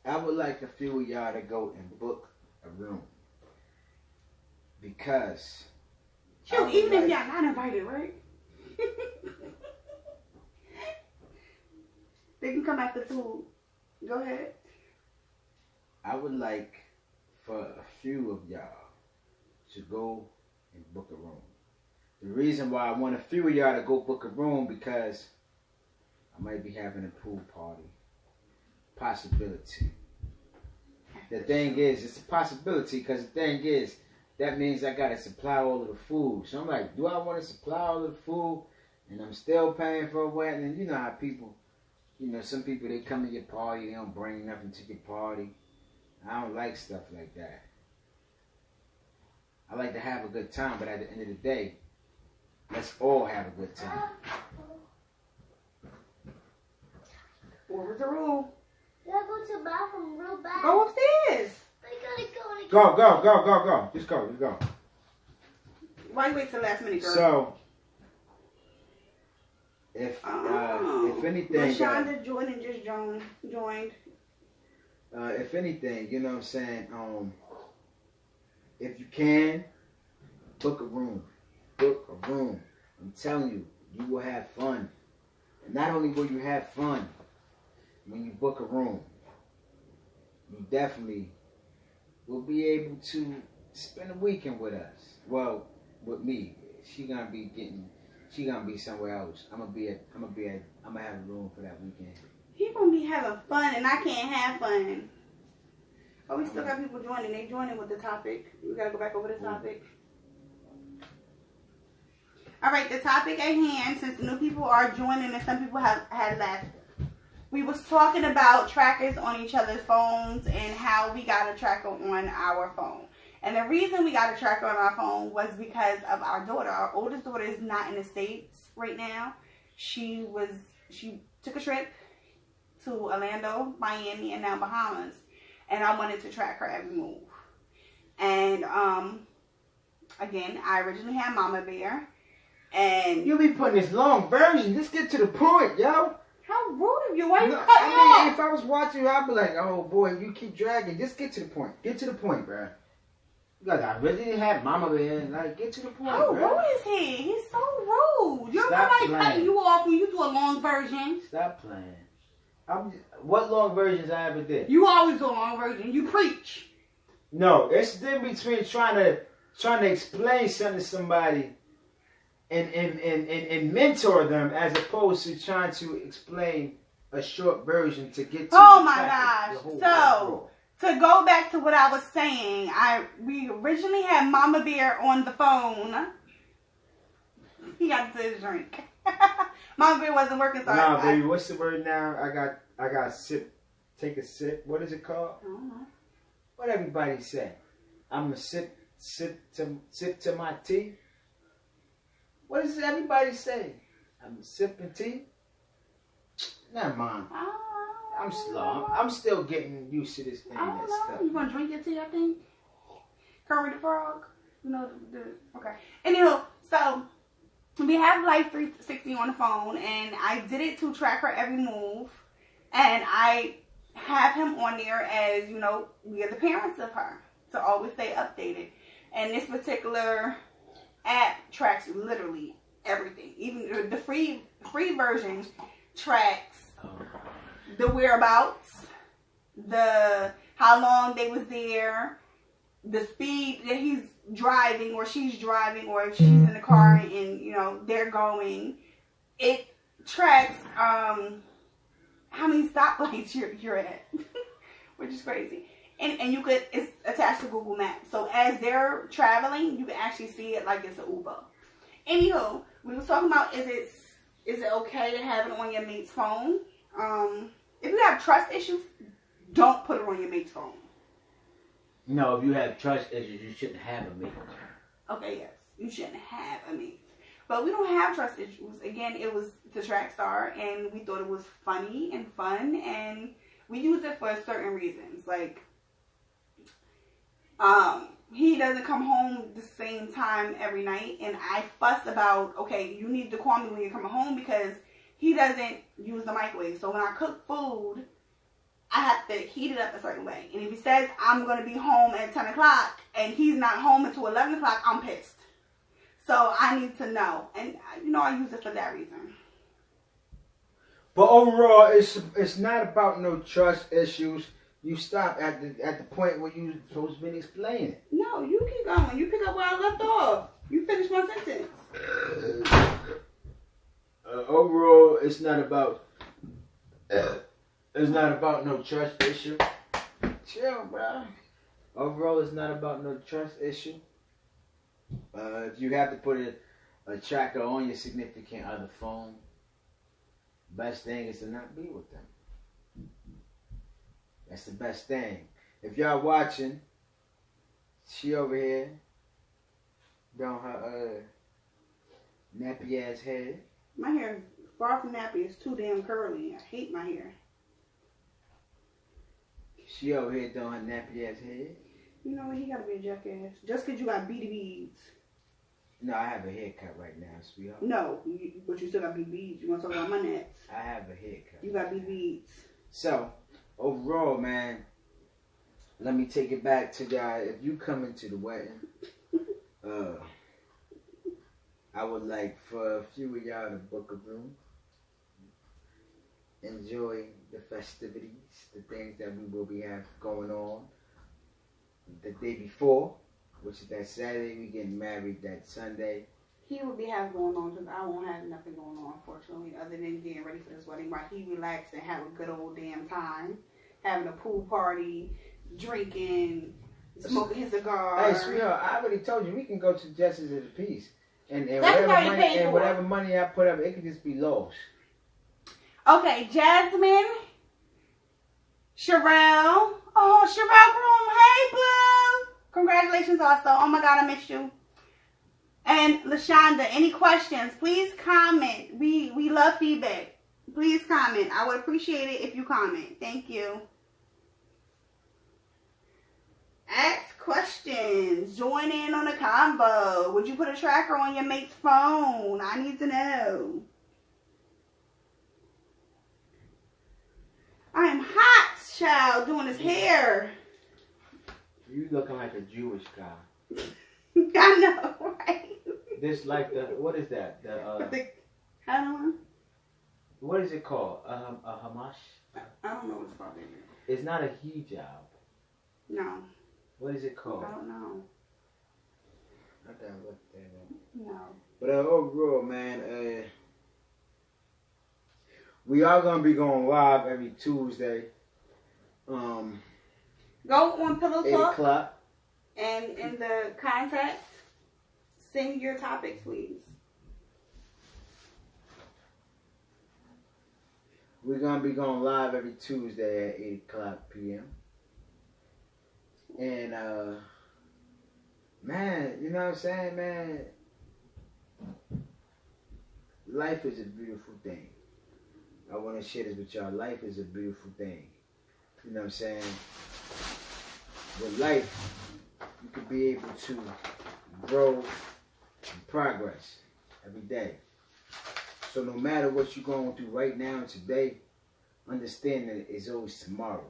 I would like a few of y'all to go and book a room. Because. Shoot, even if y'all not invited, right? They can come after 2. Go ahead. I would like for a few of y'all to go and book a room. The reason why I want a few of y'all to go book a room because I might be having a pool party. Possibility. The thing is, it's a possibility because the thing is, that means I got to supply all of the food. So I'm like, do I want to supply all of the food and I'm still paying for a wedding? And you know how people, you know, some people, they come to your party, they don't bring nothing to your party. I don't like stuff like that. I like to have a good time, but at the end of the day, let's all have a good time. What was the rule? You gotta go to the bathroom real bad. Go upstairs. I gotta go. Go. Just go. Why you wait till the last minute, girl? So, if anything, LaShonda Jordan just joined. If anything, you know what I'm saying. If you can, book a room. I'm telling you, you will have fun. And not only will you have fun when you book a room, you definitely will be able to spend a weekend with us. Well, with me. She gonna be somewhere else. I'm gonna have a room for that weekend. He gonna be having fun and I can't have fun. But we still got people joining. They joining with the topic. We gotta go back over the topic. All right, the topic at hand, since new people are joining and some people had left. We was talking about trackers on each other's phones and how we got a tracker on our phone. And the reason we got a tracker on our phone was because of our daughter. Our oldest daughter is not in the States right now. She took a trip to Orlando, Miami, and now Bahamas. And I wanted to track her every move. And again, I originally had Mama Bear. And You be putting this long version. Just get to the point, yo. how rude of you. Why you cut me I mean, off? if I was watching you, I'd be like, oh boy, you keep dragging. Just get to the point. Get to the point, bro. Like, I really had Mama Bear. Like, get to the point, How bro. rude is he? He's so rude. You're Stop nobody playing. cutting you off when you do a long version. Stop playing. What long versions I ever did? You always do a long version. You preach. No, it's the difference between trying to explain something to somebody and mentor them as opposed to trying to explain a short version to get to Oh the my topic, the gosh. whole So, overall. to go back to what I was saying, we originally had Mama Bear on the phone. He got to his drink. Mama Bear wasn't working, so Nah, baby, what's the word now? I got sip. Take a sip. What is it called? I don't know. What everybody say? I'm a sip to my tea. What does everybody say? I'm sipping tea. Never mind. I'm slow. I'm still getting used to this I don't internet know. stuff. You want to drink your tea, I think? Curry the Frog? You know, okay. Anywho, so we have Life 360 on the phone, and I did it to track her every move. And I have him on there as, you know, we are the parents of her, to always stay updated. And this particular app tracks literally everything. Even the free version tracks the whereabouts, the how long they was there, the speed that he's driving or she's driving, or if she's in the car and, you know, they're going. It tracks how many stoplights you're at, which is crazy. And you could, it's attached to Google Maps. So as they're traveling, you can actually see it like it's an Uber. Anywho, we was talking about, is it okay to have it on your mate's phone? If you have trust issues, don't put it on your mate's phone. No, if you have trust issues, you shouldn't have a mate. Okay, yes. You shouldn't have a mate. But we don't have trust issues. Again, it was to Trackstar, and we thought it was funny and fun, and we used it for certain reasons. Like, he doesn't come home the same time every night, and I fuss about, okay, you need to call me when you're coming home because he doesn't use the microwave. So when I cook food, I have to heat it up a certain way. And if he says I'm going to be home at 10 o'clock and he's not home until 11 o'clock, I'm pissed. So I need to know. And, you know, I use it for that reason. But overall, it's not about no trust issues. You stop at the point where you supposed to be explaining. No, you keep going. You pick up where I left off. You finish my sentence. Overall, it's not about no trust issue. Chill, bro. Overall, it's not about no trust issue. If you have to put a tracker on your significant other phone, best thing is to not be with them. That's the best thing. If y'all watching, she over here, down her nappy ass head. My hair is far from nappy. It's too damn curly. I hate my hair. She over here doing her nappy ass head. You know what? He gotta be a jackass. Just because you got beady beads. No, I have a haircut right now, sweetheart. No, but you still got beady beads. You want to talk about my nets? I have a haircut. You got beady beads. So, overall, man, let me take it back to y'all. If you come into the wedding, I would like for a few of y'all to book a room. Enjoy the festivities, the things that we will be have going on the day before, which is that Saturday. We getting married that Sunday. He would be having going on because I won't have nothing going on, unfortunately, other than getting ready for this wedding while he relax and have a good old damn time. Having a pool party, drinking, smoking his cigar. Hey, sweetheart, I already told you we can go to Justice of the Peace. And That's whatever money I put up, it can just be lost. Okay, Jasmine, Sherelle. Oh, Sherelle Groom, hey, boo. Congratulations also. Oh, my God, I missed you. And LaShonda, any questions, please comment. We love feedback. Please comment. I would appreciate it if you comment. Thank you. Ask questions. Join in on the convo. Would you put a tracker on your mate's phone? I need to know. I am hot, child, doing his hair. You looking like a Jewish guy. I know, right? This like the, what is that? I don't know. What is it called? A hamash? I don't know what it's called. It's not a hijab. No. What is it called? I don't know. I gotta look that up. No. But overall, man, we are gonna be going live every Tuesday. Go on Pillow 8 Talk o'clock. and in the contact, send your topics, please. We're gonna be going live every Tuesday at 8 o'clock p.m. And man, you know what I'm saying, man? Life is a beautiful thing. I want to share this with y'all. Life is a beautiful thing. You know what I'm saying? With life, you could be able to grow and progress every day. So no matter what you're going through right now and today, understand that it's always tomorrow.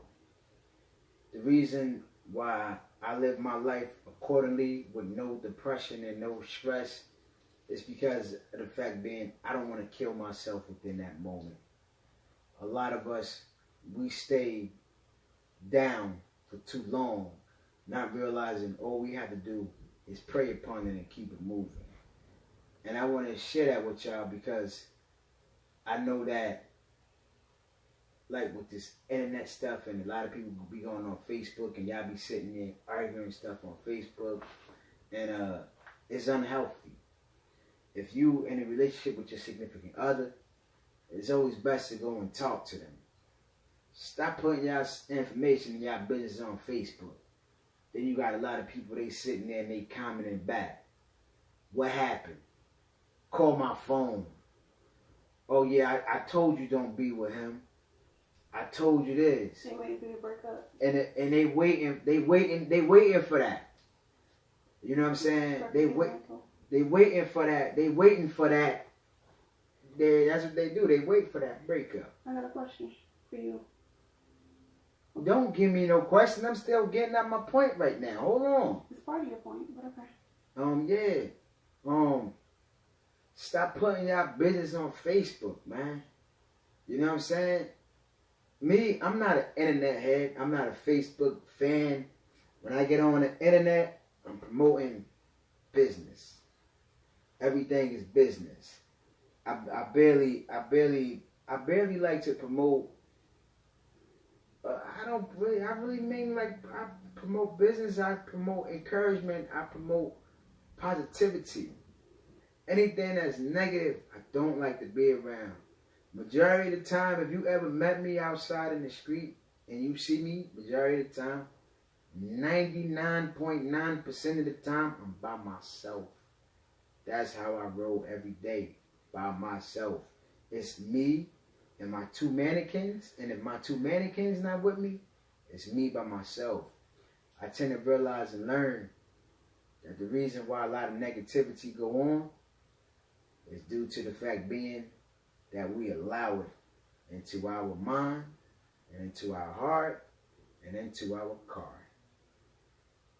The reason why I live my life accordingly with no depression and no stress is because of the fact being I don't want to kill myself within that moment. A lot of us, we stay down for too long, not realizing all we have to do is pray upon it and keep it moving. And I want to share that with y'all because I know that, like with this internet stuff, and a lot of people be going on Facebook, and y'all be sitting there arguing stuff on Facebook, and it's unhealthy. If you in a relationship with your significant other, it's always best to go and talk to them. Stop putting y'all information in y'all business on Facebook. Then you got a lot of people, they sitting there and they commenting back. What happened? Call my phone. Oh yeah, I told you don't be with him. I told you this. They waiting for you to break up. And they waiting for that. You know what I'm saying? They waiting for that. They waiting for that. That's what they do. They wait for that breakup. I got a question for you. Don't give me no question. I'm still getting at my point right now. Hold on. It's part of your point, but okay. Stop putting y'all business on Facebook, man. You know what I'm saying? Me, I'm not an internet head. I'm not a Facebook fan. When I get on the internet, I'm promoting business. Everything is business. I barely like to promote. I really mean like I promote business. I promote encouragement. I promote positivity. Anything that's negative, I don't like to be around. Majority of the time, if you ever met me outside in the street and you see me, majority of the time, 99.9% of the time, I'm by myself. That's how I roll every day, by myself. It's me and my two mannequins, and if my two mannequins not with me, it's me by myself. I tend to realize and learn that the reason why a lot of negativity go on is due to the fact being that we allow it into our mind and into our heart and into our car.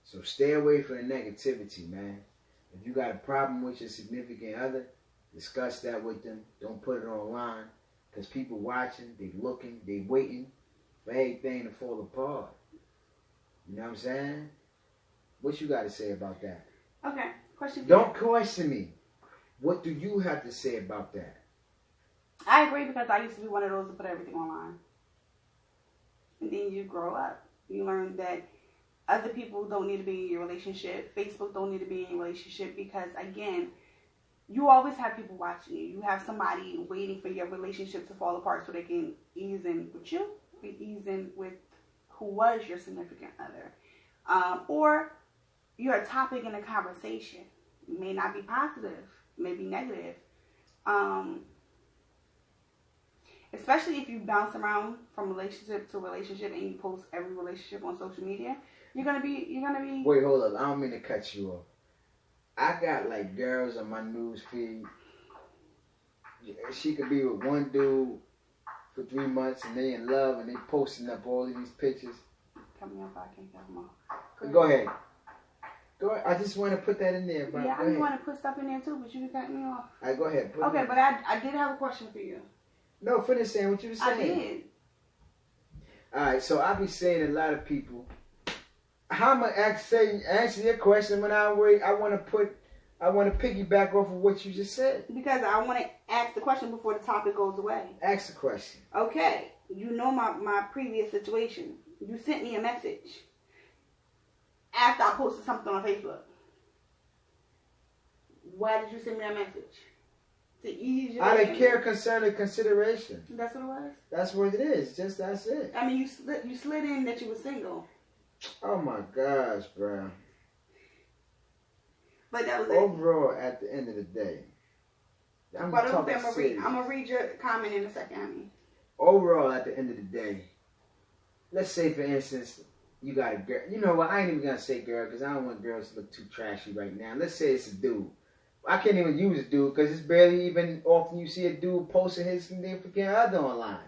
So stay away from the negativity, man. If you got a problem with your significant other, discuss that with them. Don't put it online because people watching, they looking, they waiting for everything to fall apart. You know what I'm saying? What you got to say about that? Okay, question for Don't question me. What do you have to say about that? I agree because I used to be one of those to put everything online. And then you grow up. You learn that other people don't need to be in your relationship. Facebook don't need to be in your relationship because, again, you always have people watching you. You have somebody waiting for your relationship to fall apart so they can ease in with you, ease in with who was your significant other. Or you're a topic in a conversation. It may not be positive, may be negative. Especially if you bounce around from relationship to relationship and you post every relationship on social media, you're gonna be. Wait, hold up. I don't mean to cut you off. I got like girls on my news feed. She could be with one dude for 3 months and they in love and they posting up all of these pictures. Coming up, I can't get them off. Go ahead. Go ahead. I just want to put that in there. But Yeah, I just want to put stuff in there too, but you cut me off. All right, go ahead. Okay, but I did have a question for you. No, finish saying what you were saying. I did. Alright, so I be saying a lot of people. How am I answer your question when I want to piggyback off of what you just said. Because I want to ask the question before the topic goes away. Ask the question. Okay, you know my previous situation. You sent me a message after I posted something on Facebook. Why did you send me that message? To ease your Out of care, concern, and consideration. That's what it was? That's what it is. Just that's it. I mean, you slid in that you were single. Oh my gosh, bro. But that was it. Overall, at the end of the day, I'm gonna read your comment in a second. I mean, overall, at the end of the day, let's say for instance, you got a girl. You know what? I ain't even gonna say girl because I don't want girls to look too trashy right now. Let's say it's a dude. I can't even use a dude because it's barely even often you see a dude posting his significant other online.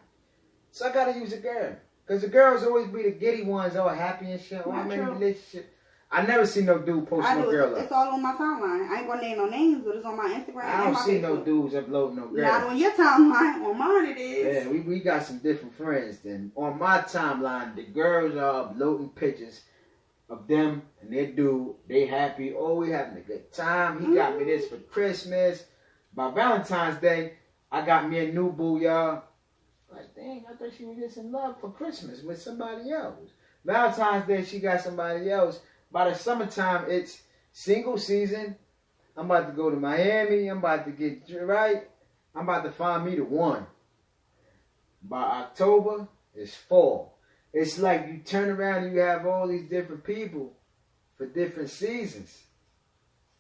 So I gotta use a girl. Because the girls always be the giddy ones, all happy and shit. Oh, I'm in a True. relationship. I never see no dude post I no do. girl It's up. all on my timeline. I ain't gonna name no names, but it's on my Instagram I and don't my see Facebook. no dudes uploading no girl. Not on your timeline. On mine it is. Yeah, we got some different friends then. On my timeline, the girls are uploading pictures of them and their dude. They happy. Oh, we having a good time. He got me this for Christmas. By Valentine's Day, I got me a new boo, y'all. Like, dang, I thought she was just in love for Christmas with somebody else. Valentine's Day, she got somebody else. By the summertime, it's single season. I'm about to go to Miami. I'm about to get right. I'm about to find me the one. By October, it's fall. It's like you turn around and you have all these different people for different seasons.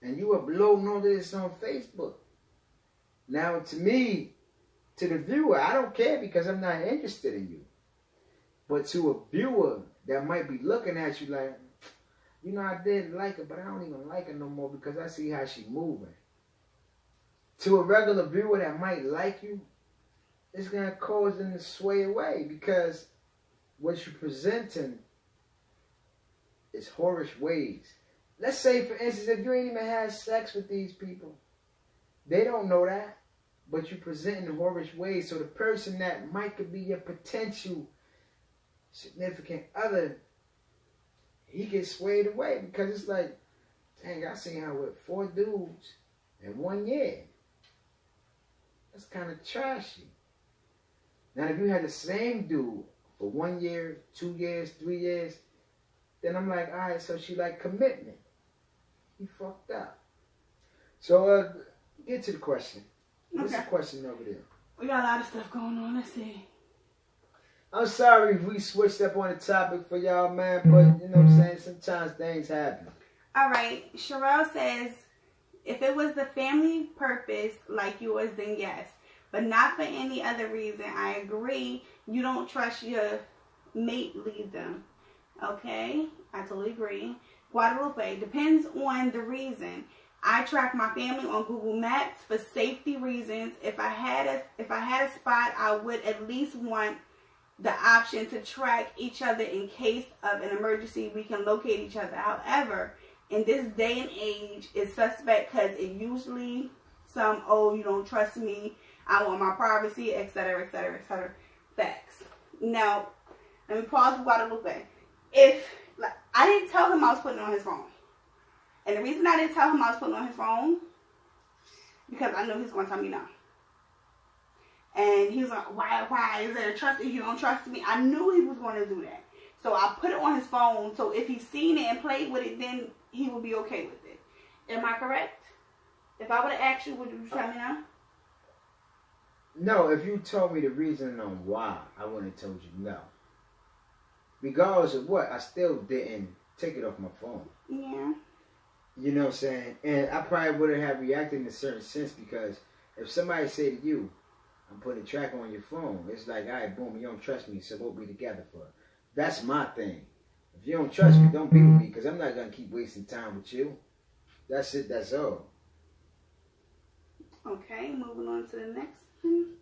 And you uploading all this on Facebook. Now, to me, to the viewer, I don't care because I'm not interested in you. But to a viewer that might be looking at you like, you know, I didn't like her, but I don't even like her no more because I see how she moving. To a regular viewer that might like you, it's going to cause them to sway away because what you're presenting is whorish ways. Let's say, for instance, if you ain't even had sex with these people, they don't know that, but you're presenting the whorish ways. So the person that might could be your potential significant other, he gets swayed away because it's like, dang, I seen her with 4 dudes in 1 year. That's kind of trashy. Now, if you had the same dude for 1 year, 2 years, 3 years, then I'm like, all right, so she like commitment. You fucked up. So, get to the question. What's the question over there? We got a lot of stuff going on. Let's see. I'm sorry if we switched up on the topic for y'all, man, but you know what I'm saying? Sometimes things happen. All right. Sherelle says, if it was the family purpose like yours, then yes. But not for any other reason. I agree. You don't trust your mate, leave them. Okay? I totally agree. Guadalupe, depends on the reason. I track my family on Google Maps for safety reasons. If I had a spot, I would at least want the option to track each other in case of an emergency. We can locate each other. However, in this day and age, it's suspect because it usually you don't trust me, I want my privacy, etc., etc., etc. Facts. Now, let me pause Guadalupe. I didn't tell him I was putting it on his phone. And the reason I didn't tell him I was putting it on his phone, because I knew he was going to tell me no. And he was like, why is there a trust if you don't trust me? I knew he was going to do that. So I put it on his phone. So if he's seen it and played with it, then he will be okay with it. Am I correct? If I would have asked you, would you tell me no? No, if you told me the reason on why, I wouldn't have told you no. Regardless of what, I still didn't take it off my phone. Yeah. You know what I'm saying? And I probably wouldn't have reacted in a certain sense because if somebody say to you, I'm putting a tracker on your phone, it's like, all right, boom, you don't trust me, so what we together for? That's my thing. If you don't trust me, don't be with me because I'm not going to keep wasting time with you. That's it, that's all. Okay, moving on to the next one.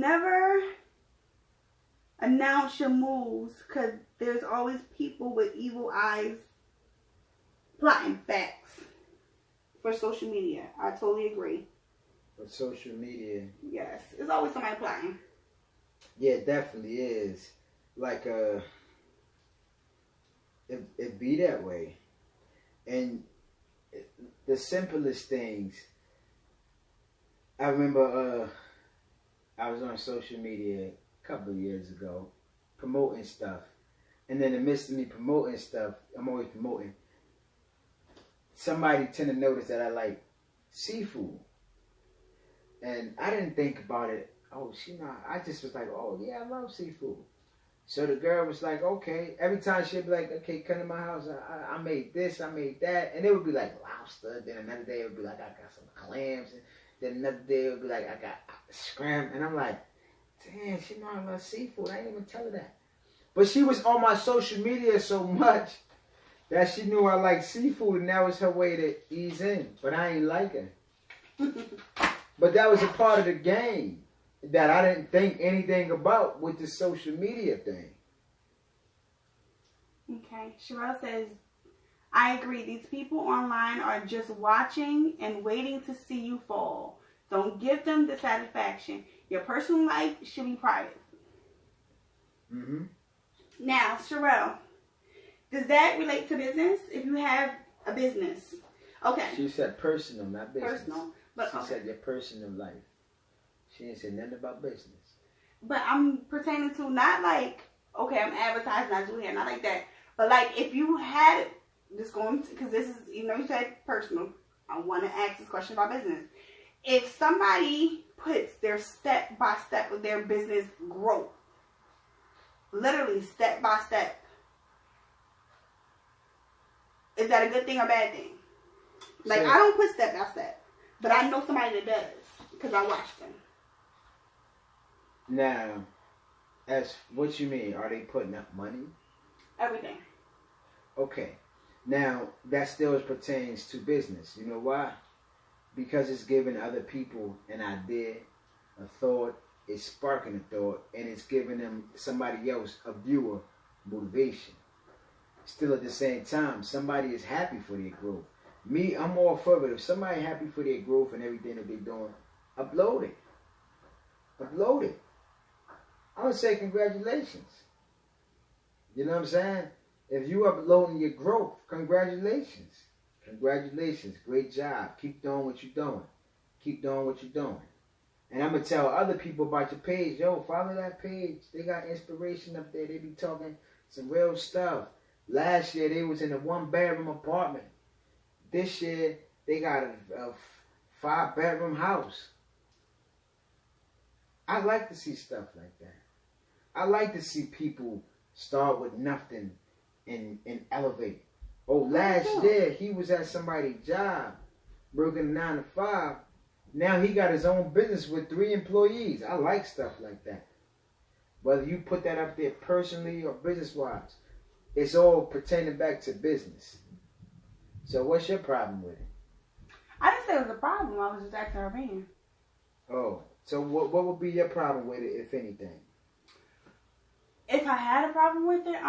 Never announce your moves because there's always people with evil eyes plotting. Facts. For social media. I totally agree. For social media. Yes. There's always somebody plotting. Yeah, it definitely is. Like, it be that way. And the simplest things, I remember I was on social media a couple of years ago promoting stuff. And then in the midst of me promoting stuff, I'm always promoting. Somebody tend to notice that I like seafood. And I didn't think about it. Oh, I just was like, oh, yeah, I love seafood. So the girl was like, okay. Every time she'd be like, okay, come to my house. I made this, I made that. And it would be like lobster. Then another day it would be like, I got some clams. And then another day it would be like, I got scram. And I'm like, damn, she know I love seafood. I didn't even tell her that. But she was on my social media so much that she knew I liked seafood. And that was her way to ease in. But I ain't like her. But that was a part of the game. that I didn't think anything about with the social media thing. Okay. Sherelle says, I agree. These people online are just watching and waiting to see you fall. Don't give them the satisfaction. Your personal life should be private. Mm-hmm. Now, Sherelle, does that relate to business? If you have a business. Okay. She said personal, not business. Personal. But She okay. said your personal life. She didn't say nothing about business. But I'm pertaining to not like, okay, I'm advertising, I do hair, not like that. But like, if you had this going, because this is, you know, you said personal. I want to ask this question about business. If somebody puts their step by step of their business growth, literally step by step, is that a good thing or bad thing? Like, So, I don't put step by step, but I know somebody that does because I watch them. now, as what you mean? Are they putting up money? Everything. Okay. Now, that still pertains to business. You know why? Because it's giving other people an idea, a thought, it's sparking a thought, and it's giving them, somebody else, a viewer, motivation. Still at the same time, somebody is happy for their growth. Me, I'm all for it. If somebody happy for their growth and everything that they're doing, upload it. Upload it. I would say congratulations. You know what I'm saying? If you uploading your growth, congratulations. Congratulations. Great job. Keep doing what you're doing. Keep doing what you're doing. And I'm going to tell other people about your page. Yo, follow that page. They got inspiration up there. They be talking some real stuff. Last year, they was in a 1-bedroom apartment. This year, they got a 5-bedroom house. I like to see stuff like that. I like to see people start with nothing and elevate. Oh, last year, he was at somebody's job, working 9 to 5. Now he got his own business with 3 employees. I like stuff like that. Whether you put that up there personally or business-wise, it's all pertaining back to business. So what's your problem with it? I didn't say it was a problem. I was just asking her opinion. Oh, so what would be your problem with it, if anything? If I had a problem with it,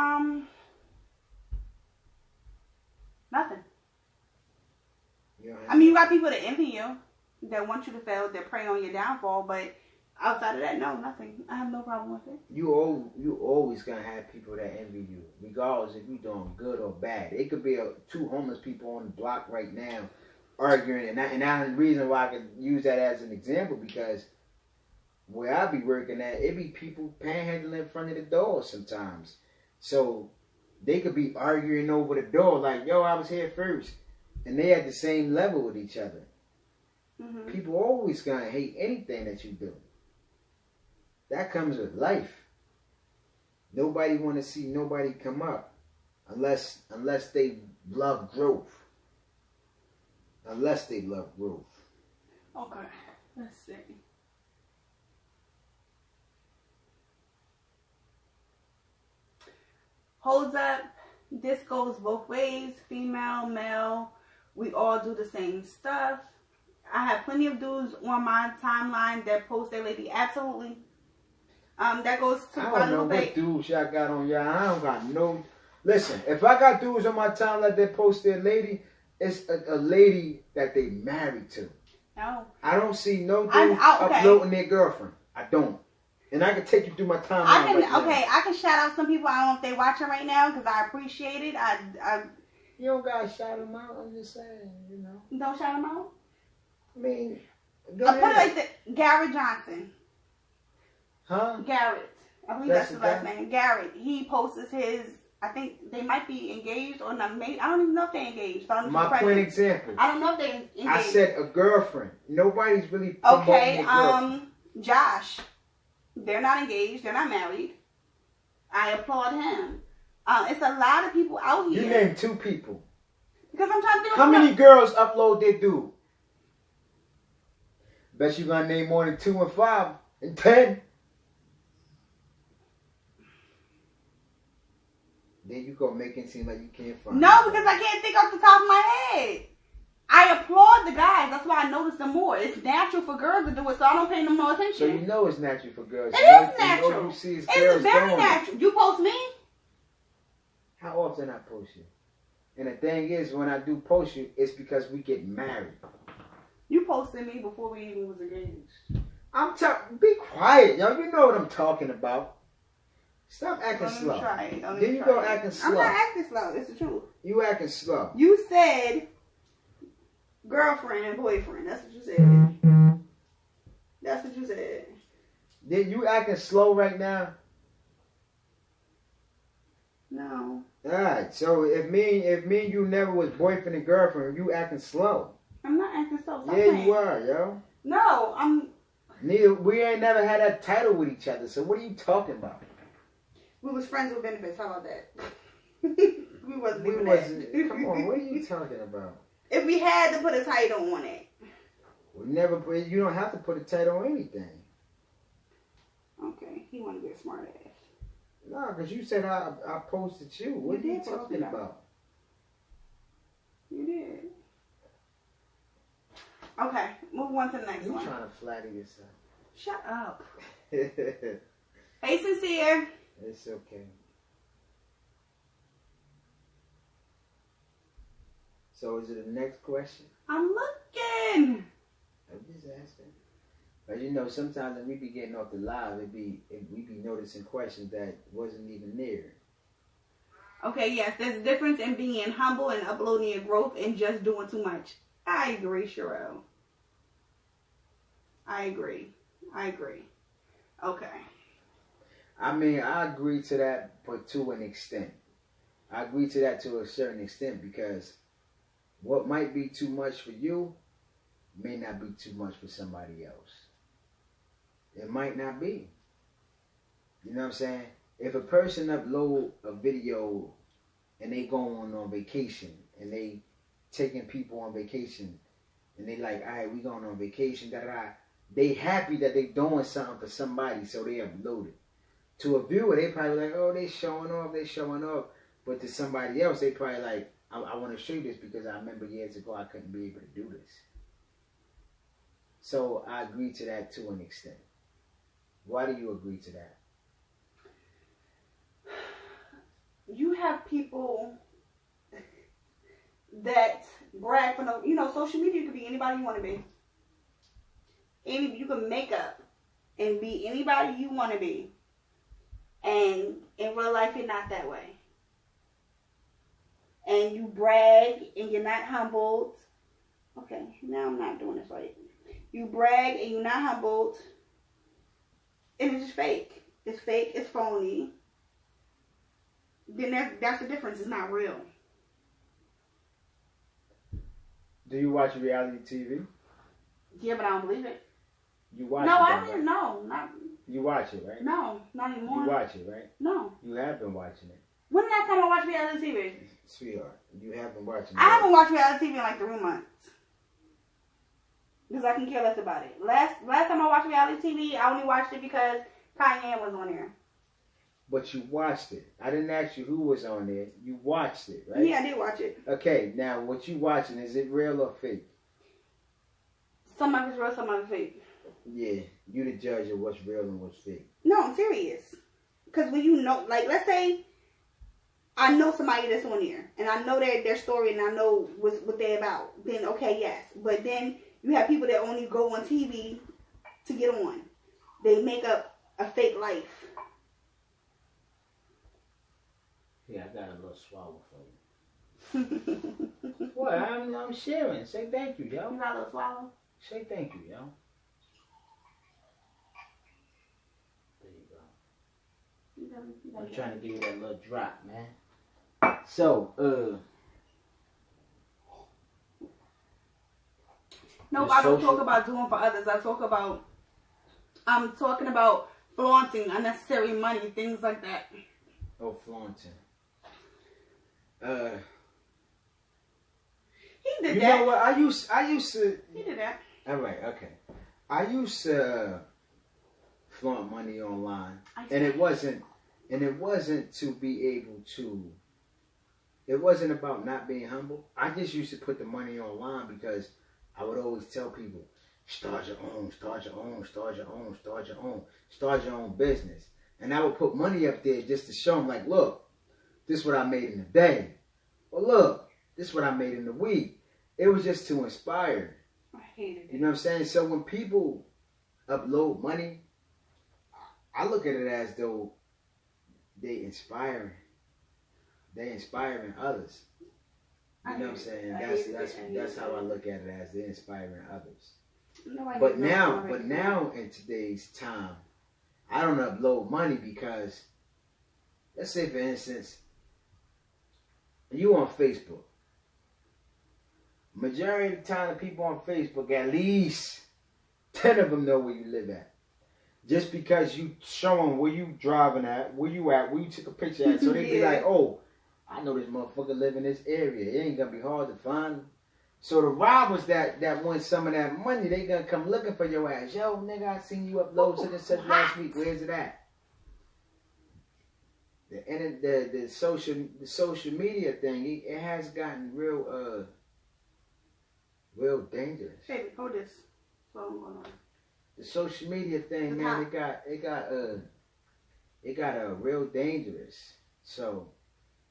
nothing. You know, I mean, you got people that envy you, that want you to fail, that prey on your downfall, but outside of that, no, nothing. I have no problem with it. you always gonna have people that envy you, regardless if you're doing good or bad. It could be 2 homeless people on the block right now arguing, and that's the reason why I could use that as an example, because where I be working at, it be people panhandling in front of the door sometimes. So they could be arguing over the door, like, yo, I was here first, and they at the same level with each other. Mm-hmm. People always gonna hate anything that you do. That comes with life. Nobody want to see nobody come up unless they love growth. Unless they love growth. Okay, let's see. Holds up. This goes both ways. Female, male. We all do the same stuff. I have plenty of dudes on my timeline that post their lady. Absolutely. That goes to I don't know Guadalupe. what dudes y'all got on y'all. I don't got no. Listen, if I got dudes on my timeline that post their lady, it's a lady that they married to. No. I don't see no dude okay. uploading their girlfriend. I don't. And I can take you through my timeline. I can shout out some people. I don't know if they're watching right now because I appreciate it. You don't gotta shout them out. I'm just saying, you know. Don't shout them out. I mean, go I put it ahead. like that. Garrett Johnson. Huh? Garrett. I believe that's his last name. Garrett. He posts his. I think they might be engaged or not. Maybe I don't even know if they're engaged. But My point example. I don't know if they're engaged. I said a girlfriend. Nobody's really promoting okay. their girlfriend. Josh. They're not engaged. They're not married. I applaud him. It's a lot of people out here. You named 2 people. Because I'm trying to think. How many girls upload their dude? Bet you gonna name more than 2 and 5 and 10. Then you gonna make it seem like you can't find. No, because I can't think off the top of my head. I applaud the guys. That's why I know notice them more. It's natural for girls to do it, so I don't pay them no attention. So you know it's natural for girls. It You know- is natural. You know you see is It's girls very doing it. natural. You post me? How often I post you? And the thing is, when I do post you, it's because we get married. You posted me before we even was engaged. I'm talking. Be quiet, yo. You know what I'm talking about. Stop acting Don't even slow. try it. Don't Then even you try go it. acting I'm slow. not acting slow. It's the truth. You acting slow. You said girlfriend and boyfriend. That's what you said. That's what you said. Then you acting slow right now. No. Alright, so if me and you never was boyfriend and girlfriend, you acting slow. I'm not acting slow. Stop Yeah, playing. you are, yo. No, I'm. Neither we ain't never had that title with each other. So what are you talking about? We was friends with benefits. How about that? we wasn't We even wasn't. that. Come on, what are you talking about? If we had to put a title on it. We never. You don't have to put a title on anything. Okay, he want to be a smart ass. No, because you said I posted you. What You are you did post talking it. about? You did. Okay, move on to the next You one. trying to flatter yourself? Shut up. It's Hey, Sincere. okay. So is it the next question? I'm looking. I'm just asking. But you know, sometimes when we be getting off the live, we be noticing questions that wasn't even there. Okay, yes, there's a difference in being humble and uploading your growth and just doing too much. I agree, Sherelle. I agree. Okay. I mean, I agree to that, but to an extent. I agree to that to a certain extent because what might be too much for you may not be too much for somebody else. It might not be. You know what I'm saying? If a person upload a video and they going on vacation and they taking people on vacation and they like, all right, we going on vacation, da-da-da. They happy that they doing something for somebody, so they upload it. To a viewer, they probably like, oh, they showing off. But to somebody else, they probably like, I want to show you this because I remember years ago I couldn't be able to do this. So I agree to that to an extent. Why do you agree to that? You have people that brag for no, social media could be anybody you want to be. You can make up and be anybody you want to be. And in real life, you're not that way. And you brag and you're not humbled. Okay, now I'm not doing this right. You brag and you're not humbled. And it's just fake. It's fake. It's phony. Then that's the difference. It's not real. Do you watch reality TV? Yeah, but I don't believe it. You watch No, it, I though, didn't. No, not. You watch it, right? No, not anymore. You watch it, right? No. You have been watching it. When the last time I watched reality TV? Sweetheart, you have been watching it. I haven't watched reality TV in like 3 months. Because I can care less about it. Last time I watched reality TV, I only watched it because Kanye was on there. But you watched it. I didn't ask you who was on there. You watched it, right? Yeah, I did watch it. Okay, now what you watching, is it real or fake? Some of it's real, some of it's fake. Yeah, you the judge of what's real and what's fake. No, I'm serious. Because when you know, like, let's say I know somebody that's on there, and I know their story, and I know what they're about, then okay, yes. But then you have people that only go on TV to get on. They make up a fake life. Yeah, I got a little swallow for you. What? I'm sharing. Say thank you, yo. You got a little swallow? Say thank you, yo. There you go. I'm trying to give you that little drop, man. So, Nope, the I don't social- talk about doing for others. I'm talking about flaunting unnecessary money, things like that. Oh, flaunting. He did You that. know what? I used to. He did that. All right, okay. I used to flaunt money online, and it wasn't to be able to. It wasn't about not being humble. I just used to put the money online because I would always tell people, start your own, start your own, start your own, start your own, start your own business. And I would put money up there just to show them, like, look, this is what I made in a day. Or look, this is what I made in a week. It was just to inspire. I hated it. You know what I'm saying? So when people upload money, I look at it as though they inspiring. They inspiring others. You know what I'm saying? That's how I look at it, as they're inspiring others. Nobody But knows now, already. in today's time, I don't upload money because, let's say for instance, you on Facebook. Majority of the time, the people on Facebook, at least 10 of them know where you live at. Just because you show them where you driving at, where you took a picture at, so they be Yeah. like, oh, I know this motherfucker live in this area. It ain't gonna be hard to find him. So the robbers that want some of that money, they gonna come looking for your ass. Yo, nigga, I seen you upload such and such last week. Where's it at? The social media thing, it has gotten real dangerous. Baby, hold this. What's going on? The social media thing, The man, top. it got real dangerous. So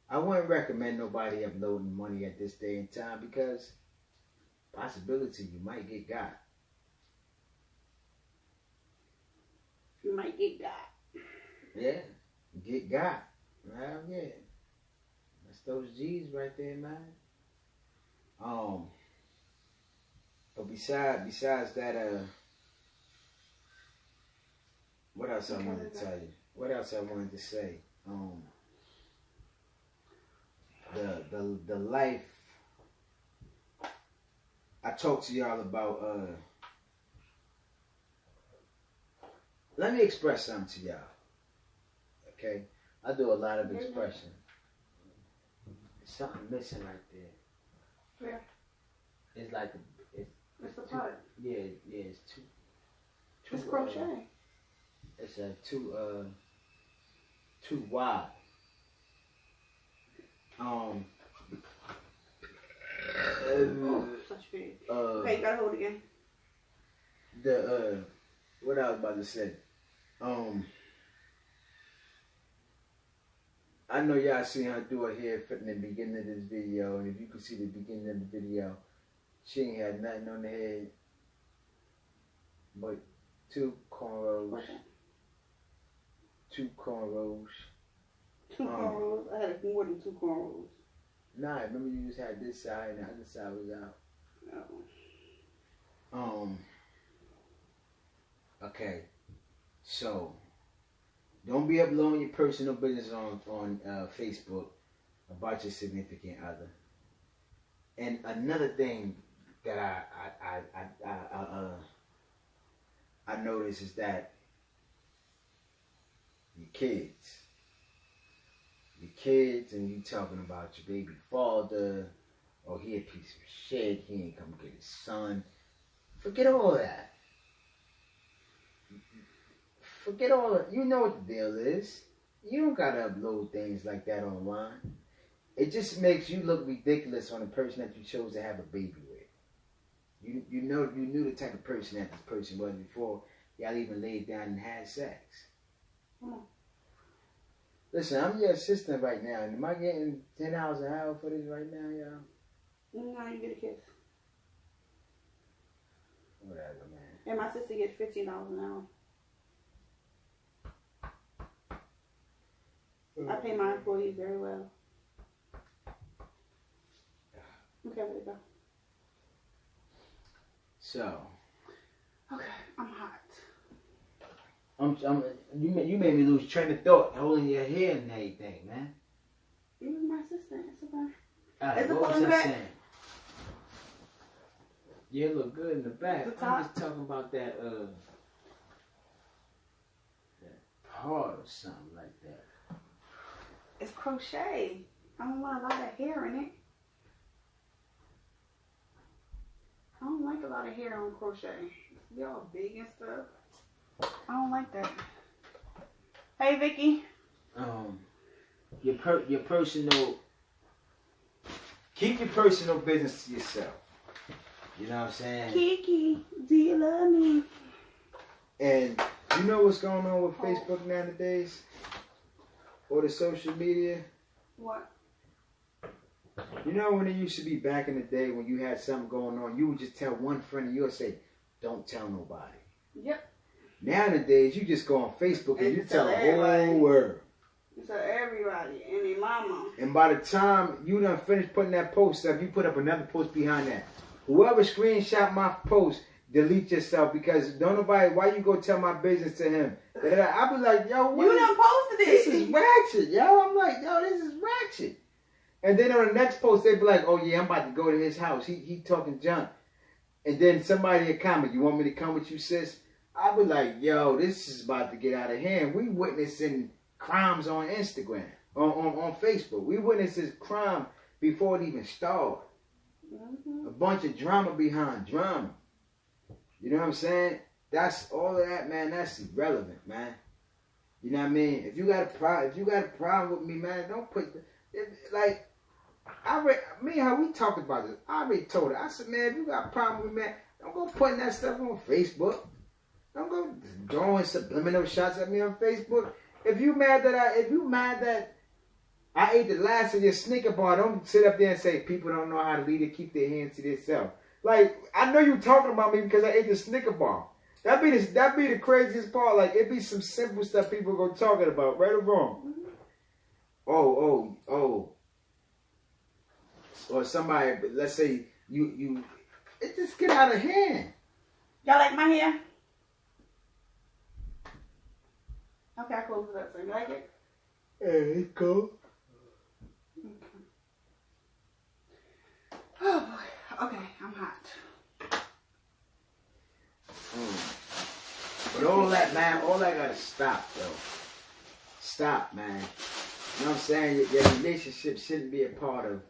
I wouldn't recommend nobody uploading money at this day and time because possibility you might get got. You might get got. Yeah, get got. Well, yeah, that's those G's right there, man. But besides that, what else I wanted to tell you? What else I wanted to say? The life. I talked to y'all about. Let me express something to y'all. Okay, I do a lot of expression. There's something missing right there. Where? It's like What's the part? yeah, it's two. It's crochet. It's too wide. Oh, such big. Uh, Okay, you gotta hold again. What I was about to say. I know y'all seen her do her hair in the beginning of this video, and if you could see the beginning of the video, she ain't had nothing on the head but two cornrows. Okay. Two cornrows. Two cornrows. I had more than two cornrows. Nah, remember you just had this side and the other side was out. Oh. Okay. So don't be uploading your personal business on Facebook about your significant other. And another thing that I notice is that your kids, and you talking about your baby father, or he a piece of shit, he ain't come get his son. Forget all that. Forget all that. You know what the deal is. You don't gotta upload things like that online. It just makes you look ridiculous on the person that you chose to have a baby with. You knew the type of person that this person was before y'all even laid down and had sex. Come on. Listen, I'm your assistant right now, and am I getting $10 an hour for this right now, y'all? No, you get a kiss. Whatever, man. And my sister gets $15 an hour. I pay my employees very well. Okay, where to go? So, Okay, I'm hot. you made me lose train of thought, holding your hair and everything, man. You was my assistant. It's okay. All right, Is it what was pulling I back? saying? Yeah, it look good in the back. The I'm top? just talking about that part or something like that. It's crochet. I don't want a lot of hair in it. I don't like a lot of hair on crochet. Be all big and stuff. I don't like that. Hey, Vicky. Your personal. Keep your personal business to yourself. You know what I'm saying? Kiki, do you love me? And you know what's going on with Facebook nowadays? Or the social media? What? You know when it used to be back in the day when you had something going on, you would just tell one friend and you'll say, don't tell nobody. Yep. Nowadays, you just go on Facebook and And you you tell tell the everybody. whole world. So everybody and their mama. And by the time you done finished putting that post up, you put up another post behind that. Whoever screenshot my post, delete yourself because don't nobody, why you go tell my business to him? I be like, yo, what You is- done posted it. this is ratchet, yo. I'm like, yo, this is ratchet. And then on the next post, they be like, oh yeah, I'm about to go to his house. He talking junk. And then somebody will comment, you want me to come with you, sis? I be like, yo, this is about to get out of hand. We witnessing crimes on Instagram, on Facebook. We witnessing crime before it even started. Mm-hmm. A bunch of drama behind drama. You know what I'm saying? That's all of that, man. That's irrelevant, man. You know what I mean? If you got a problem with me, man, don't put like me and her, we talked about this. I already told her. I said, man, if you got a problem with me, man, don't go putting that stuff on Facebook. Don't go throwing subliminal shots at me on Facebook. If you mad that I ate the last of your Snicker bar, don't sit up there and say people don't know how to lead it, keep their hands to themselves. Like, I know you talking about me because I ate the Snicker bar. That be the craziest part. Like, it be some simple stuff people go talking about, right or wrong. Oh. Or somebody, let's say you it just get out of hand. Y'all like my hair? Okay, I close it up. So you like it? Yeah, it's cool. Oh boy. Okay, I'm hot. But all that, man, all that gotta stop, though. Stop, man. You know what I'm saying? Your relationship shouldn't be a part of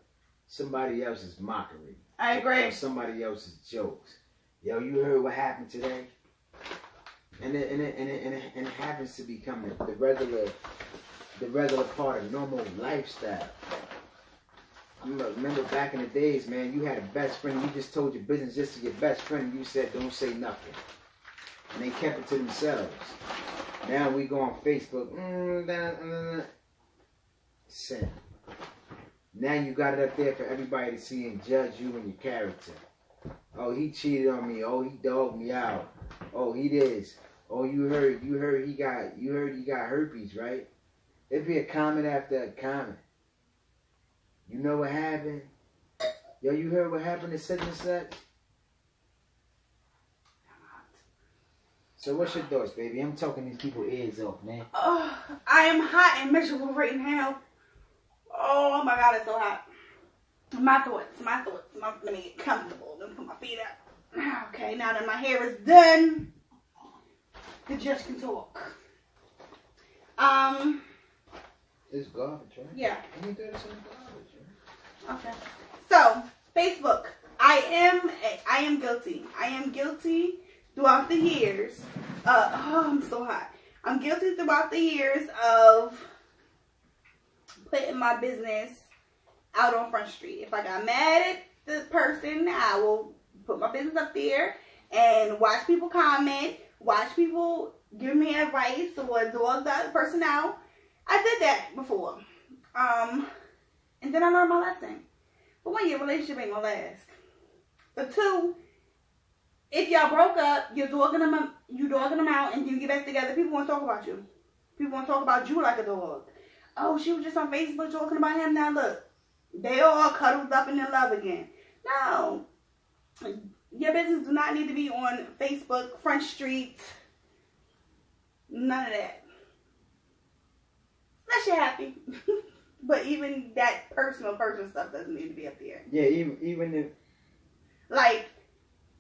somebody else's mockery. I agree. Or somebody else's jokes. Yo, you heard what happened today? And it happens to become the regular part of normal lifestyle. Remember back in the days, man, you had a best friend, you just told your business just to your best friend, and you said don't say nothing. And they kept it to themselves. Now we go on Facebook, sin. Now you got it up there for everybody to see and judge you and your character. Oh, he cheated on me. Oh, he dogged me out. Oh, he this. Oh, you heard he got herpes, right? It'd be a comment after a comment. You know what happened? Yo, you heard what happened to such and such? So what's your thoughts, baby? I'm talking these people's ears off, man. I am hot and miserable right now. Oh my God, it's so hot. My thoughts. Let me get comfortable. Let me put my feet up. Okay, now that my hair is done, the judge can talk. It's garbage, right? Yeah. You think it's garbage, right? Okay. So, Facebook. I am guilty. I am guilty throughout the years. I'm so hot. I'm guilty throughout the years of putting my business out on Front Street. If I got mad at the person, I will put my business up there and watch people comment, watch people give me advice or dog the other person out. I did that before. And then I learned my lesson. But one, your relationship ain't gonna last. But two, if y'all broke up, you're dogging them out, and then you get back together, people want to talk about you. People want to talk about you like a dog. Oh, she was just on Facebook talking about him. Now look, they all cuddled up and in love again. No. Your business do not need to be on Facebook, Front Street. None of that. Unless you're happy. But even that personal stuff doesn't need to be up there. Yeah, even if... Like,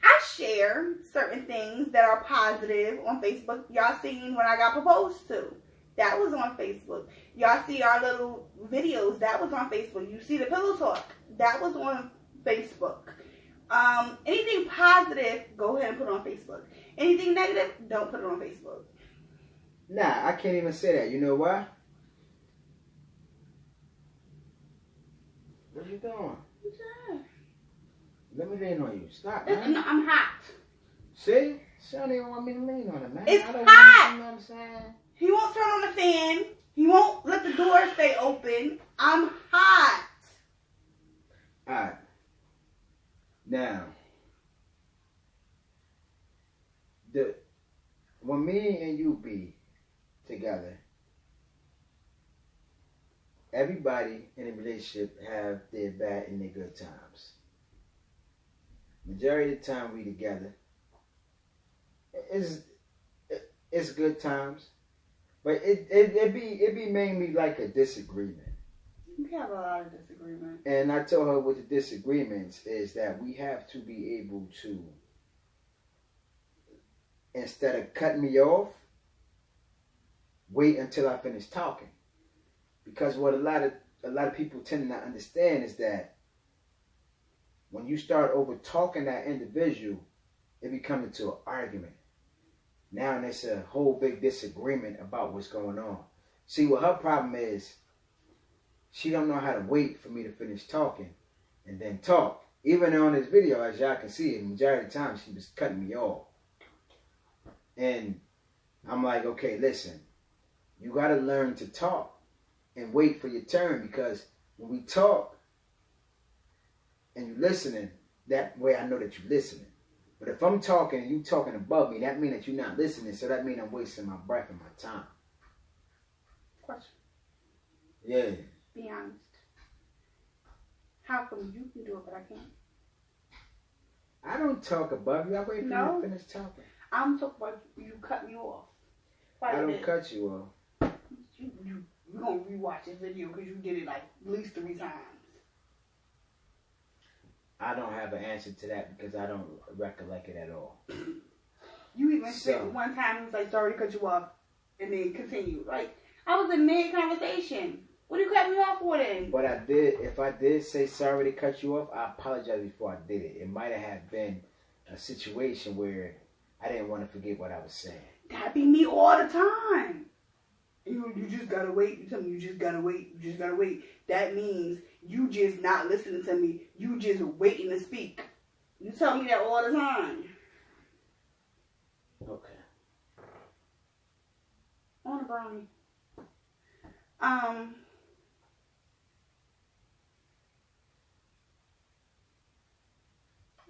I share certain things that are positive on Facebook. Y'all seen when I got proposed to. That was on Facebook. Y'all see our little videos. That was on Facebook. You see the pillow talk. That was on Facebook. Anything positive, go ahead and put it on Facebook. Anything negative, don't put it on Facebook. Nah, I can't even say that. You know why? What you doing? Let me lean on you. Stop, No, man. I'm hot. See? She don't even want me to lean on her, man. It's I don't hot. Want, you know what I'm saying? He won't turn on the fan. He won't let the door stay open. I'm hot. Alright. Now, when me and you be together, everybody in a relationship have their bad and their good times. Majority of the time we together, it's good times, but it be mainly like a disagreement. We have a lot of disagreement. And I told her with the disagreements is that we have to be able to, instead of cutting me off, wait until I finish talking. Because what a lot of people tend to not understand is that when you start over talking that individual, it becomes into an argument. Now there's a whole big disagreement about what's going on. See, what her problem is, she don't know how to wait for me to finish talking and then talk. Even on this video, as y'all can see, the majority of the time she was cutting me off. And I'm like, okay, listen, you got to learn to talk and wait for your turn, because when we talk and you're listening, that way I know that you're listening. But if I'm talking and you talking above me, that means that you're not listening, so that means I'm wasting my breath and my time. Question. Yeah. Be honest. How come you can do it, but I can't? I don't talk above you. I wait for you to finish talking. I'm talking about you cut me off. I don't cut you off. You're going to rewatch this video because you did it like at least 3 times. I don't have an answer to that because I don't recollect it at all. You even said one time, he was like, sorry to cut you off, and then continued. Like, I was in mid-conversation. What do you cut me off for then? But I did, if I did say sorry to cut you off, I apologize before I did it. It might have been a situation where I didn't want to forget what I was saying. That be me all the time. You just gotta wait. You tell me you just gotta wait. You just gotta wait. That means you just not listening to me. You just waiting to speak. You tell me that all the time. Okay. On a brownie.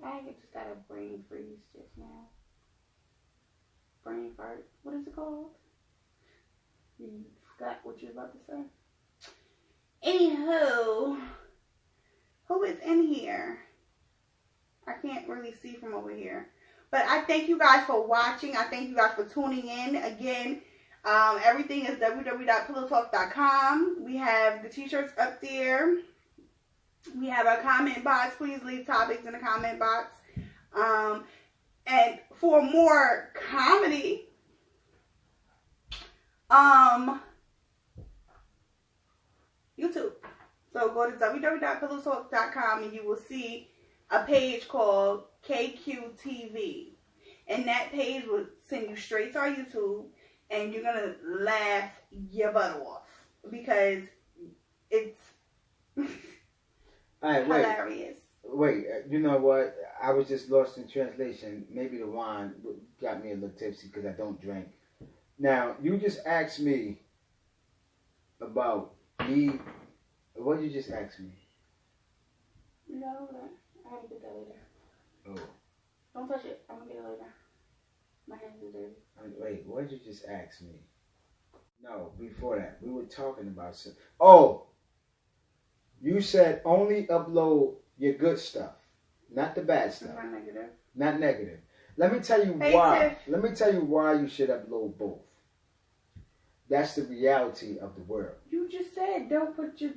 I just got a brain freeze just now. Brain fart. What is it called? You forgot what you were about to say. Anywho, who is in here? I can't really see from over here. But I thank you guys for watching. I thank you guys for tuning in. Again, everything is www.pillowtalk.com. We have the t-shirts up there. We have a comment box. Please leave topics in the comment box. And for more comedy, YouTube. So go to www.pillowtalk.com and you will see a page called KQTV. And that page will send you straight to our YouTube, and you're going to laugh your butt off because it's All right, hilarious. Wait, you know what? I was just lost in translation. Maybe the wine got me a little tipsy because I don't drink. Now, you just asked me about me. What did you just ask me? No, I have to get that later. Oh. Don't touch it. I'm going to get it later. My hands are dirty. Wait, what did you just ask me? No, before that. We were talking about something. Oh! You said only upload your good stuff, not the bad stuff. Not negative. Not negative. Let me tell you why. Let me tell you why you should upload both. That's the reality of the world. You just said don't put your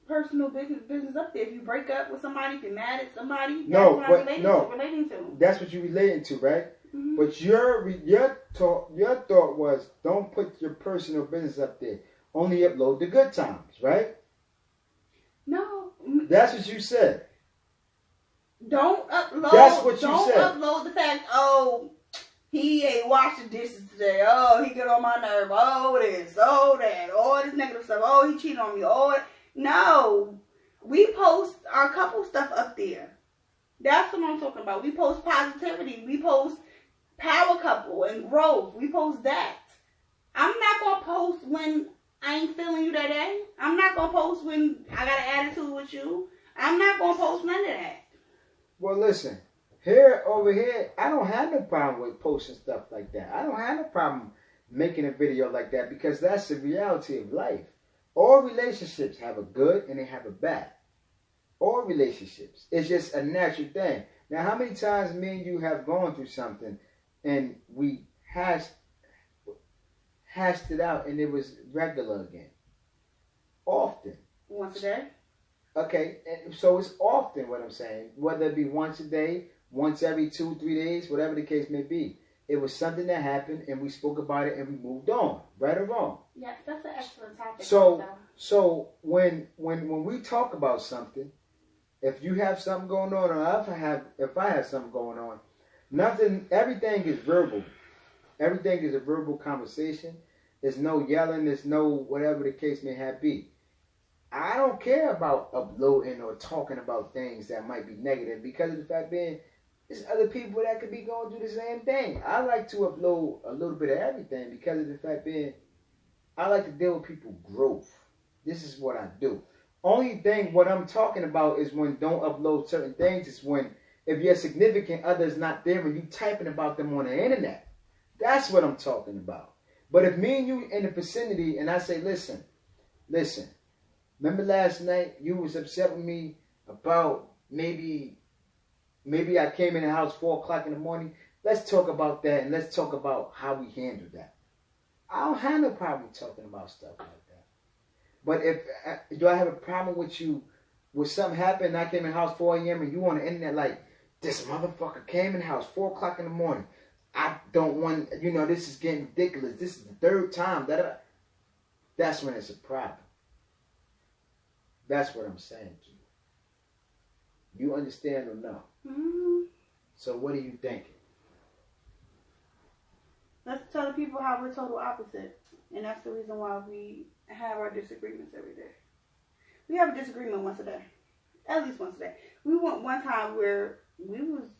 personal business up there. If you break up with somebody, if you're mad at somebody, that's what I'm relating to. That's what you're relating to, right? Mm-hmm. But your thought was don't put your personal business up there. Only upload the good times, right? No. That's what you said. Don't upload. That's what you don't said. Don't upload the fact, oh, he ain't washed the dishes today. Oh, he get on my nerve. Oh, this, oh, that. All this negative stuff. Oh, he cheated on me. Oh, no. We post our couple stuff up there. That's what I'm talking about. We post positivity. We post power couple and growth. We post that. I'm not going to post when I ain't feeling you that day. I'm not going to post when I got an attitude with you. I'm not going to post none of that. Well, listen. Over here, I don't have no problem with posting stuff like that. I don't have no problem making a video like that because that's the reality of life. All relationships have a good and they have a bad. All relationships. It's just a natural thing. Now, how many times me and you have gone through something and we hashed it out and it was regular again? Often. Once a day? Okay, and so it's often what I'm saying. Whether it be once a day, once every 2-3 days, whatever the case may be. It was something that happened and we spoke about it and we moved on. Right or wrong? Yes, that's an excellent topic. So when we talk about something, if you have something going on or if I have something going on, everything is verbal. Everything is a verbal conversation. There's no yelling, there's no whatever the case may have be. I don't care about uploading or talking about things that might be negative because of the fact being there's other people that could be going through the same thing. I like to upload a little bit of everything because of the fact being I like to deal with people's growth. This is what I do. Only thing what I'm talking about is when don't upload certain things is when if your significant other is not there and you typing about them on the internet. That's what I'm talking about. But if me and you in the vicinity and I say, listen, remember last night you was upset with me about maybe I came in the house 4 o'clock in the morning. Let's talk about that and let's talk about how we handled that. I don't have no problem talking about stuff like that. But do I have a problem with you with something happened and I came in the house 4 a.m. and you on the internet like, this motherfucker came in the house 4 o'clock in the morning. I don't want, this is getting ridiculous. This is the 3rd time. That's when it's a problem. That's what I'm saying to you. You understand or no? Mm-hmm. So what are you thinking? Let's tell the people how we're total opposite. And that's the reason why we have our disagreements every day. We have a disagreement once a day. At least once a day. We went one time where we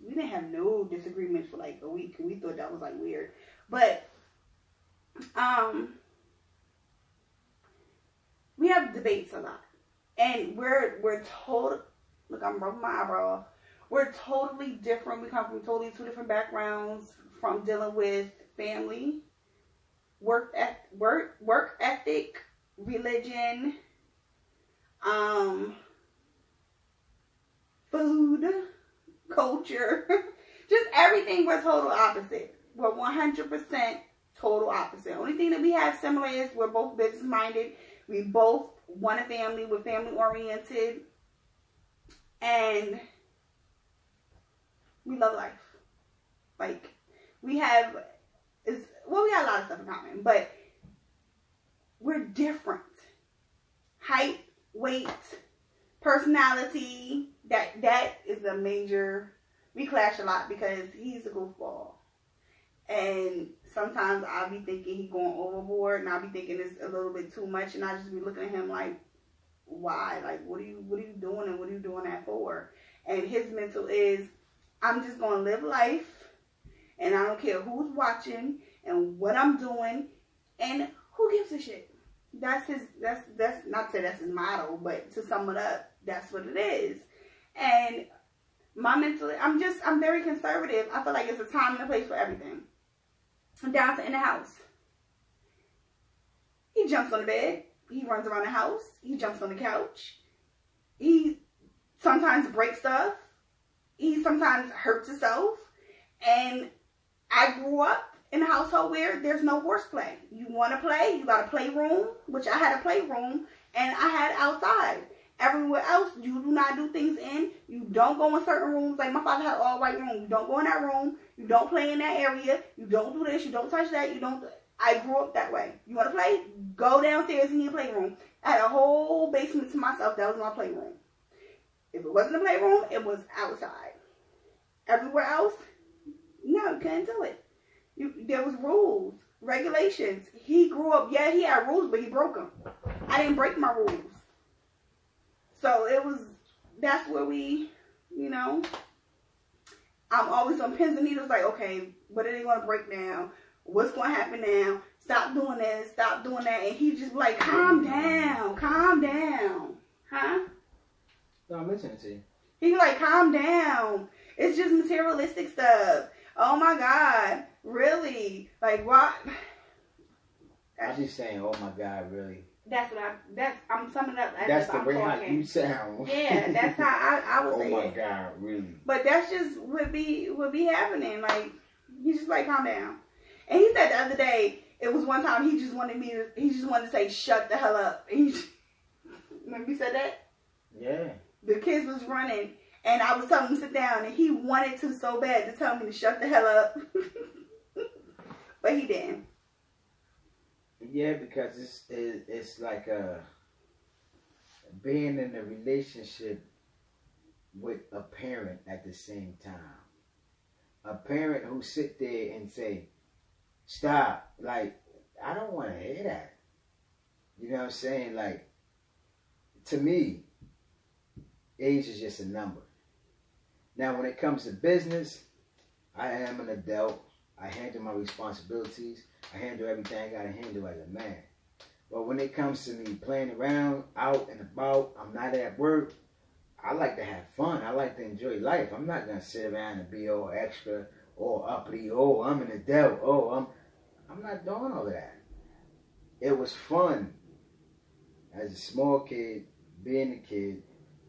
didn't have no disagreements for like a week. And we thought that was like weird. But we have debates a lot. And we're total. Look, I'm rubbing my eyebrow off. We're totally different. We come from totally 2 different backgrounds from dealing with family, work ethic, religion, food, culture, just everything. We're total opposite. We're 100% total opposite. Only thing that we have similar is we're both business minded. We both want a family. We're family oriented. And we love life. Like, we got a lot of stuff in common, but we're different. Height, weight, personality, that is a major, we clash a lot because he's a goofball. And sometimes I'll be thinking he's going overboard, and I'll be thinking it's a little bit too much, and I'll just be looking at him like, why? Like, what are you doing, and what are you doing that for? And his mental is, I'm just going to live life, and I don't care who's watching and what I'm doing, and who gives a shit? That's not to say that's his motto, but to sum it up, that's what it is. And my mental, I'm very conservative. I feel like it's a time and a place for everything. I'm down to in the house. He jumps on the bed. He runs around the house. He jumps on the couch. He sometimes breaks stuff. He sometimes hurts himself. And I grew up in a household where there's no horseplay. You want to play, you got a playroom, which I had a playroom, and I had outside. Everywhere else, you do not do things in. You don't go in certain rooms. Like my father had an all-white room. You don't go in that room. You don't play in that area. You don't do this. You don't touch that. I grew up that way. You want to play? Go downstairs in your playroom. I had a whole basement to myself. That was my playroom. If it wasn't a playroom, it was outside. Everywhere else, no, you couldn't do it. There was rules, regulations. He grew up, yeah, he had rules, but he broke them. I didn't break my rules. So that's where we, I'm always on pins and needles, like, okay, what are they going to break now? What's going to happen now? Stop doing this, stop doing that. And he just like, calm down. Huh? No, I'm listening to you. He like, calm down. It's just materialistic stuff. Oh my God. Really? Like, what? I'm just saying, oh my God, really. I'm summing up as That's if the I'm way how talking. you sound. Yeah, that's how I would say Oh my it. God, really. But that's just what be happening. Like, he's just like, calm down. And he said the other day, it was one time he just wanted to say, shut the hell up. And remember he said that? Yeah. The kids was running, and I was telling him to sit down, and he wanted to so bad to tell me to shut the hell up. But he didn't. Yeah, because it's like being in a relationship with a parent at the same time. A parent who sit there and say, stop. Like, I don't want to hear that. You know what I'm saying? Like, to me, age is just a number. Now, when it comes to business, I am an adult. I handle my responsibilities. I handle everything I got to handle as a man. But when it comes to me playing around, out and about, I'm not at work, I like to have fun. I like to enjoy life. I'm not going to sit around and be all extra or uppity. Oh, I'm an adult. Oh, I'm not doing all of that. It was fun as a small kid, being a kid,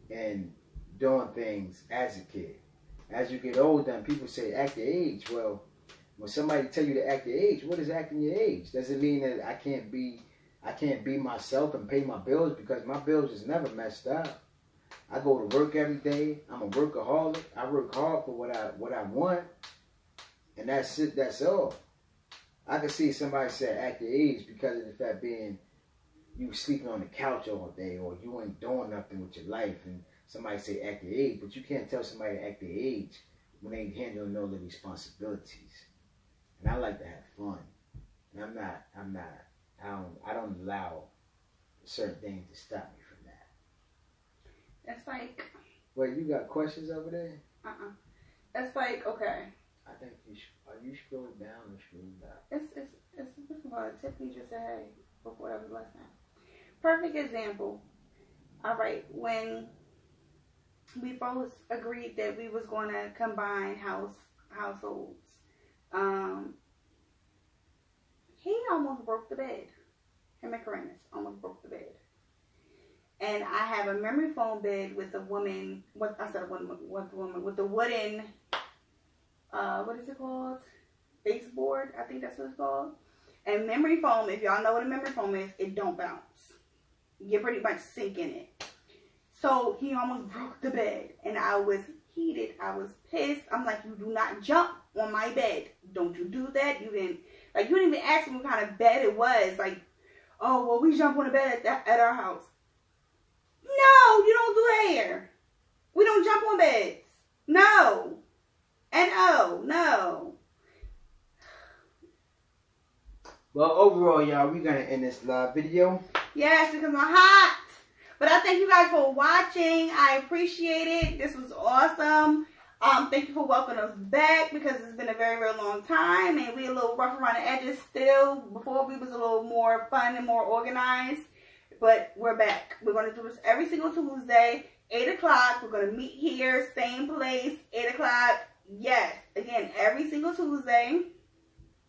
and doing things as a kid. As you get older and people say act your age, well, when somebody tell you to act your age, what is acting your age? Does it mean that I can't be myself and pay my bills? Because my bills is never messed up. I go to work every day. I'm a workaholic. I work hard for what I want. And that's it, that's all. I can see somebody say act your age because of the fact being you sleeping on the couch all day or you ain't doing nothing with your life, and somebody say act your age, but you can't tell somebody to act their age when they handling all the responsibilities. And I like to have fun. And I don't allow certain things to stop me from that. It's like... Wait, you got questions over there? It's like, okay. I think are you scrolling down or scrolling up? It's what Tiffany just said, hey, before that was last time. Perfect example. All right, when we both agreed that we was going to combine households, he almost broke the bed. Him and Corinne almost broke the bed. And I have a memory foam bed with a woman. With the wooden. What is it called? Baseboard. I think that's what it's called. And memory foam. If y'all know what a memory foam is, it don't bounce. You pretty much sink in it. So he almost broke the bed, and I was heated. I was pissed. I'm like, you do not jump on my bed. Don't you do that? You didn't even ask me what kind of bed it was. Like, oh, well, we jump on the bed at our house. No, you don't do that here. We don't jump on beds. No. And oh, no. Well, overall, y'all, we're going to end this live video. Yes, because I'm hot. But I thank you guys for watching. I appreciate it. This was awesome. Thank you for welcoming us back because it's been a very, very long time. And we a little rough around the edges still. Before we was a little more fun and more organized. But we're back. We're going to do this every single Tuesday, 8 o'clock. We're going to meet here, same place, 8 o'clock. Yes, again, every single Tuesday,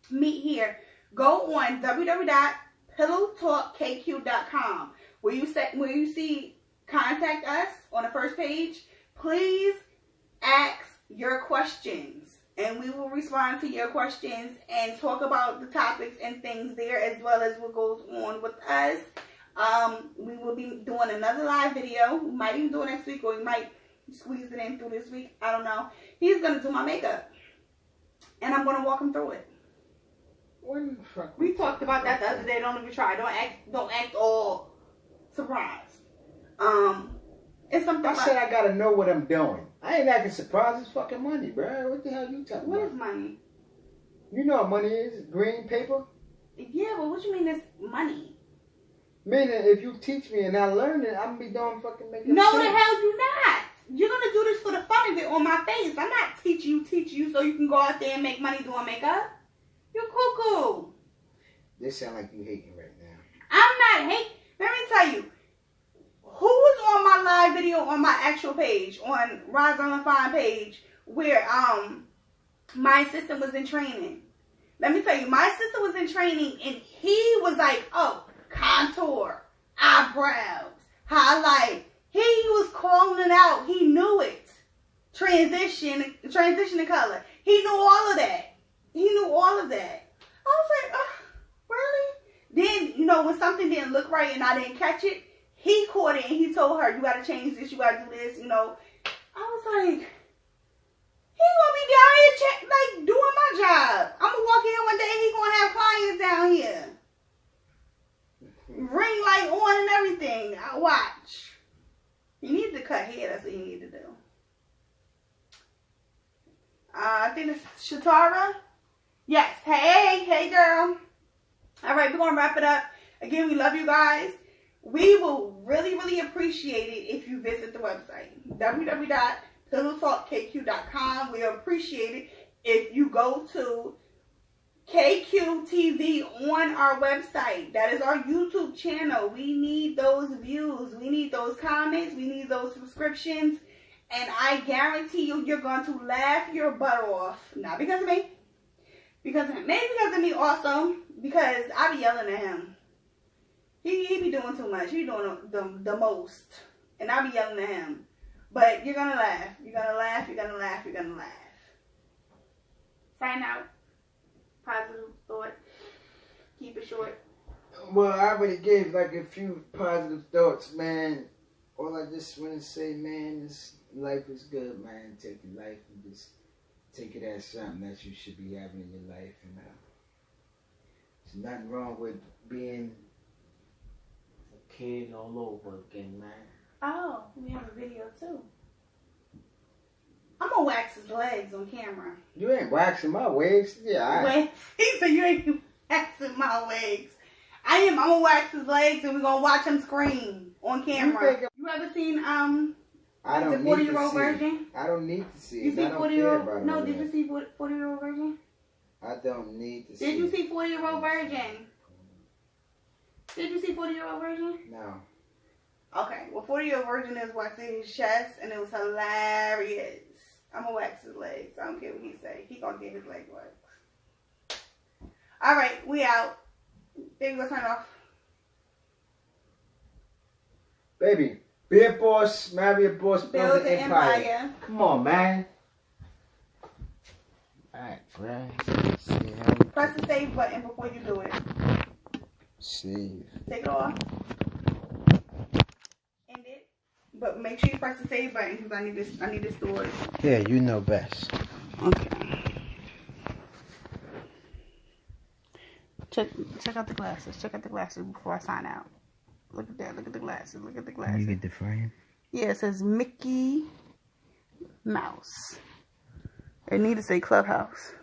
meet here. Go on www.pillowtalkkq.com. Where you see contact us on the first page, please ask your questions. And we will respond to your questions and talk about the topics and things there as well as what goes on with us. We will be doing another live video. We might even do it next week, or we might squeeze it in through this week. I don't know. He's going to do my makeup. And I'm going to walk him through it. When the fuck We talked about that the other day. Don't even try. Don't act all surprised. It's something I said I got to know what I'm doing. I ain't acting surprised. It's fucking money, bro. What the hell you talking What about? is money? You know what money is? Green paper? Yeah, but what you mean it's money? Meaning, if you teach me and I learn it, I'm going to be doing fucking making No, sense. the hell you not. you're going to do this for the fun of it on my face. I'm not teaching you so you can go out there and make money doing makeup. You're cuckoo. This sound like you hating right now. I'm not hating. Let me tell you. Who was on my live video on my actual page, on Rise on the Fine page, where my assistant was in training? Let me tell you, my assistant was in training and he was like, oh, contour, eyebrows, highlight. He was calling it out. He knew it. Transition the color. He knew all of that. He knew all of that. I was like, really? Then, you know, when something didn't look right and I didn't catch it, he caught it and he told her, you got to change this, you got to do this, you know. I was like, he gonna be down here like doing my job. I'm gonna walk in one day and he gonna have clients down here. Ring light on and everything. I watch. You need to cut hair. That's what you need to do. I think it's Shatara. Yes. Hey girl. All right, we're gonna wrap it up. Again, we love you guys. We will really, really appreciate it if you visit the website, www.pillowtalkkq.com. We appreciate it if you go to KQ TV on our website. That is our YouTube channel. We need those views. We need those comments. We need those subscriptions. And I guarantee you, you're going to laugh your butt off. Not because of me. Maybe because of me also. Because I be yelling at him. He be doing too much. He be doing the most. And I be yelling at him. But you're going to laugh. You're going to laugh. You're going to laugh. You're going to laugh. Sign out. Positive thought. Keep it short. Well, I already gave like a few positive thoughts, man. All I just want to say, man, is life is good, man. Take your life and just take it as something that you should be having in your life. And there's nothing wrong with being a kid all over again, man. Oh, we have a video too. I'm gonna wax his legs on camera. You ain't waxing my wigs. Yeah, Wait, he said you ain't waxing my legs. I'm gonna wax his legs and we're gonna watch him scream on camera. You ever seen I don't the need to 40-year-old see version? it. I don't need to see You it. see I don't 40-year-old? care about No, all did that. you see 40-year-old version? I don't need to see Did you it. see 40-year-old version? Did you see 40-year-old version? No. Okay, well, 40-year-old version is waxing his chest, and it was hilarious. I'm gonna wax his legs. I don't care what he say. He gonna get his leg waxed. All right, we out. Then go turn it off. Baby, be a boss, marry a boss, build Build an empire. Come on, man. Alright, bruh. See how we Press the save button before you do it. save. Take it off. End it. But make sure you press the save button because I need this stored. Yeah, you know best. Okay. Check out the glasses. Check out the glasses before I sign out. Look at that. Look at the glasses. Look at the glasses. You get the frame? Yeah, it says Mickey Mouse. It need to say Clubhouse.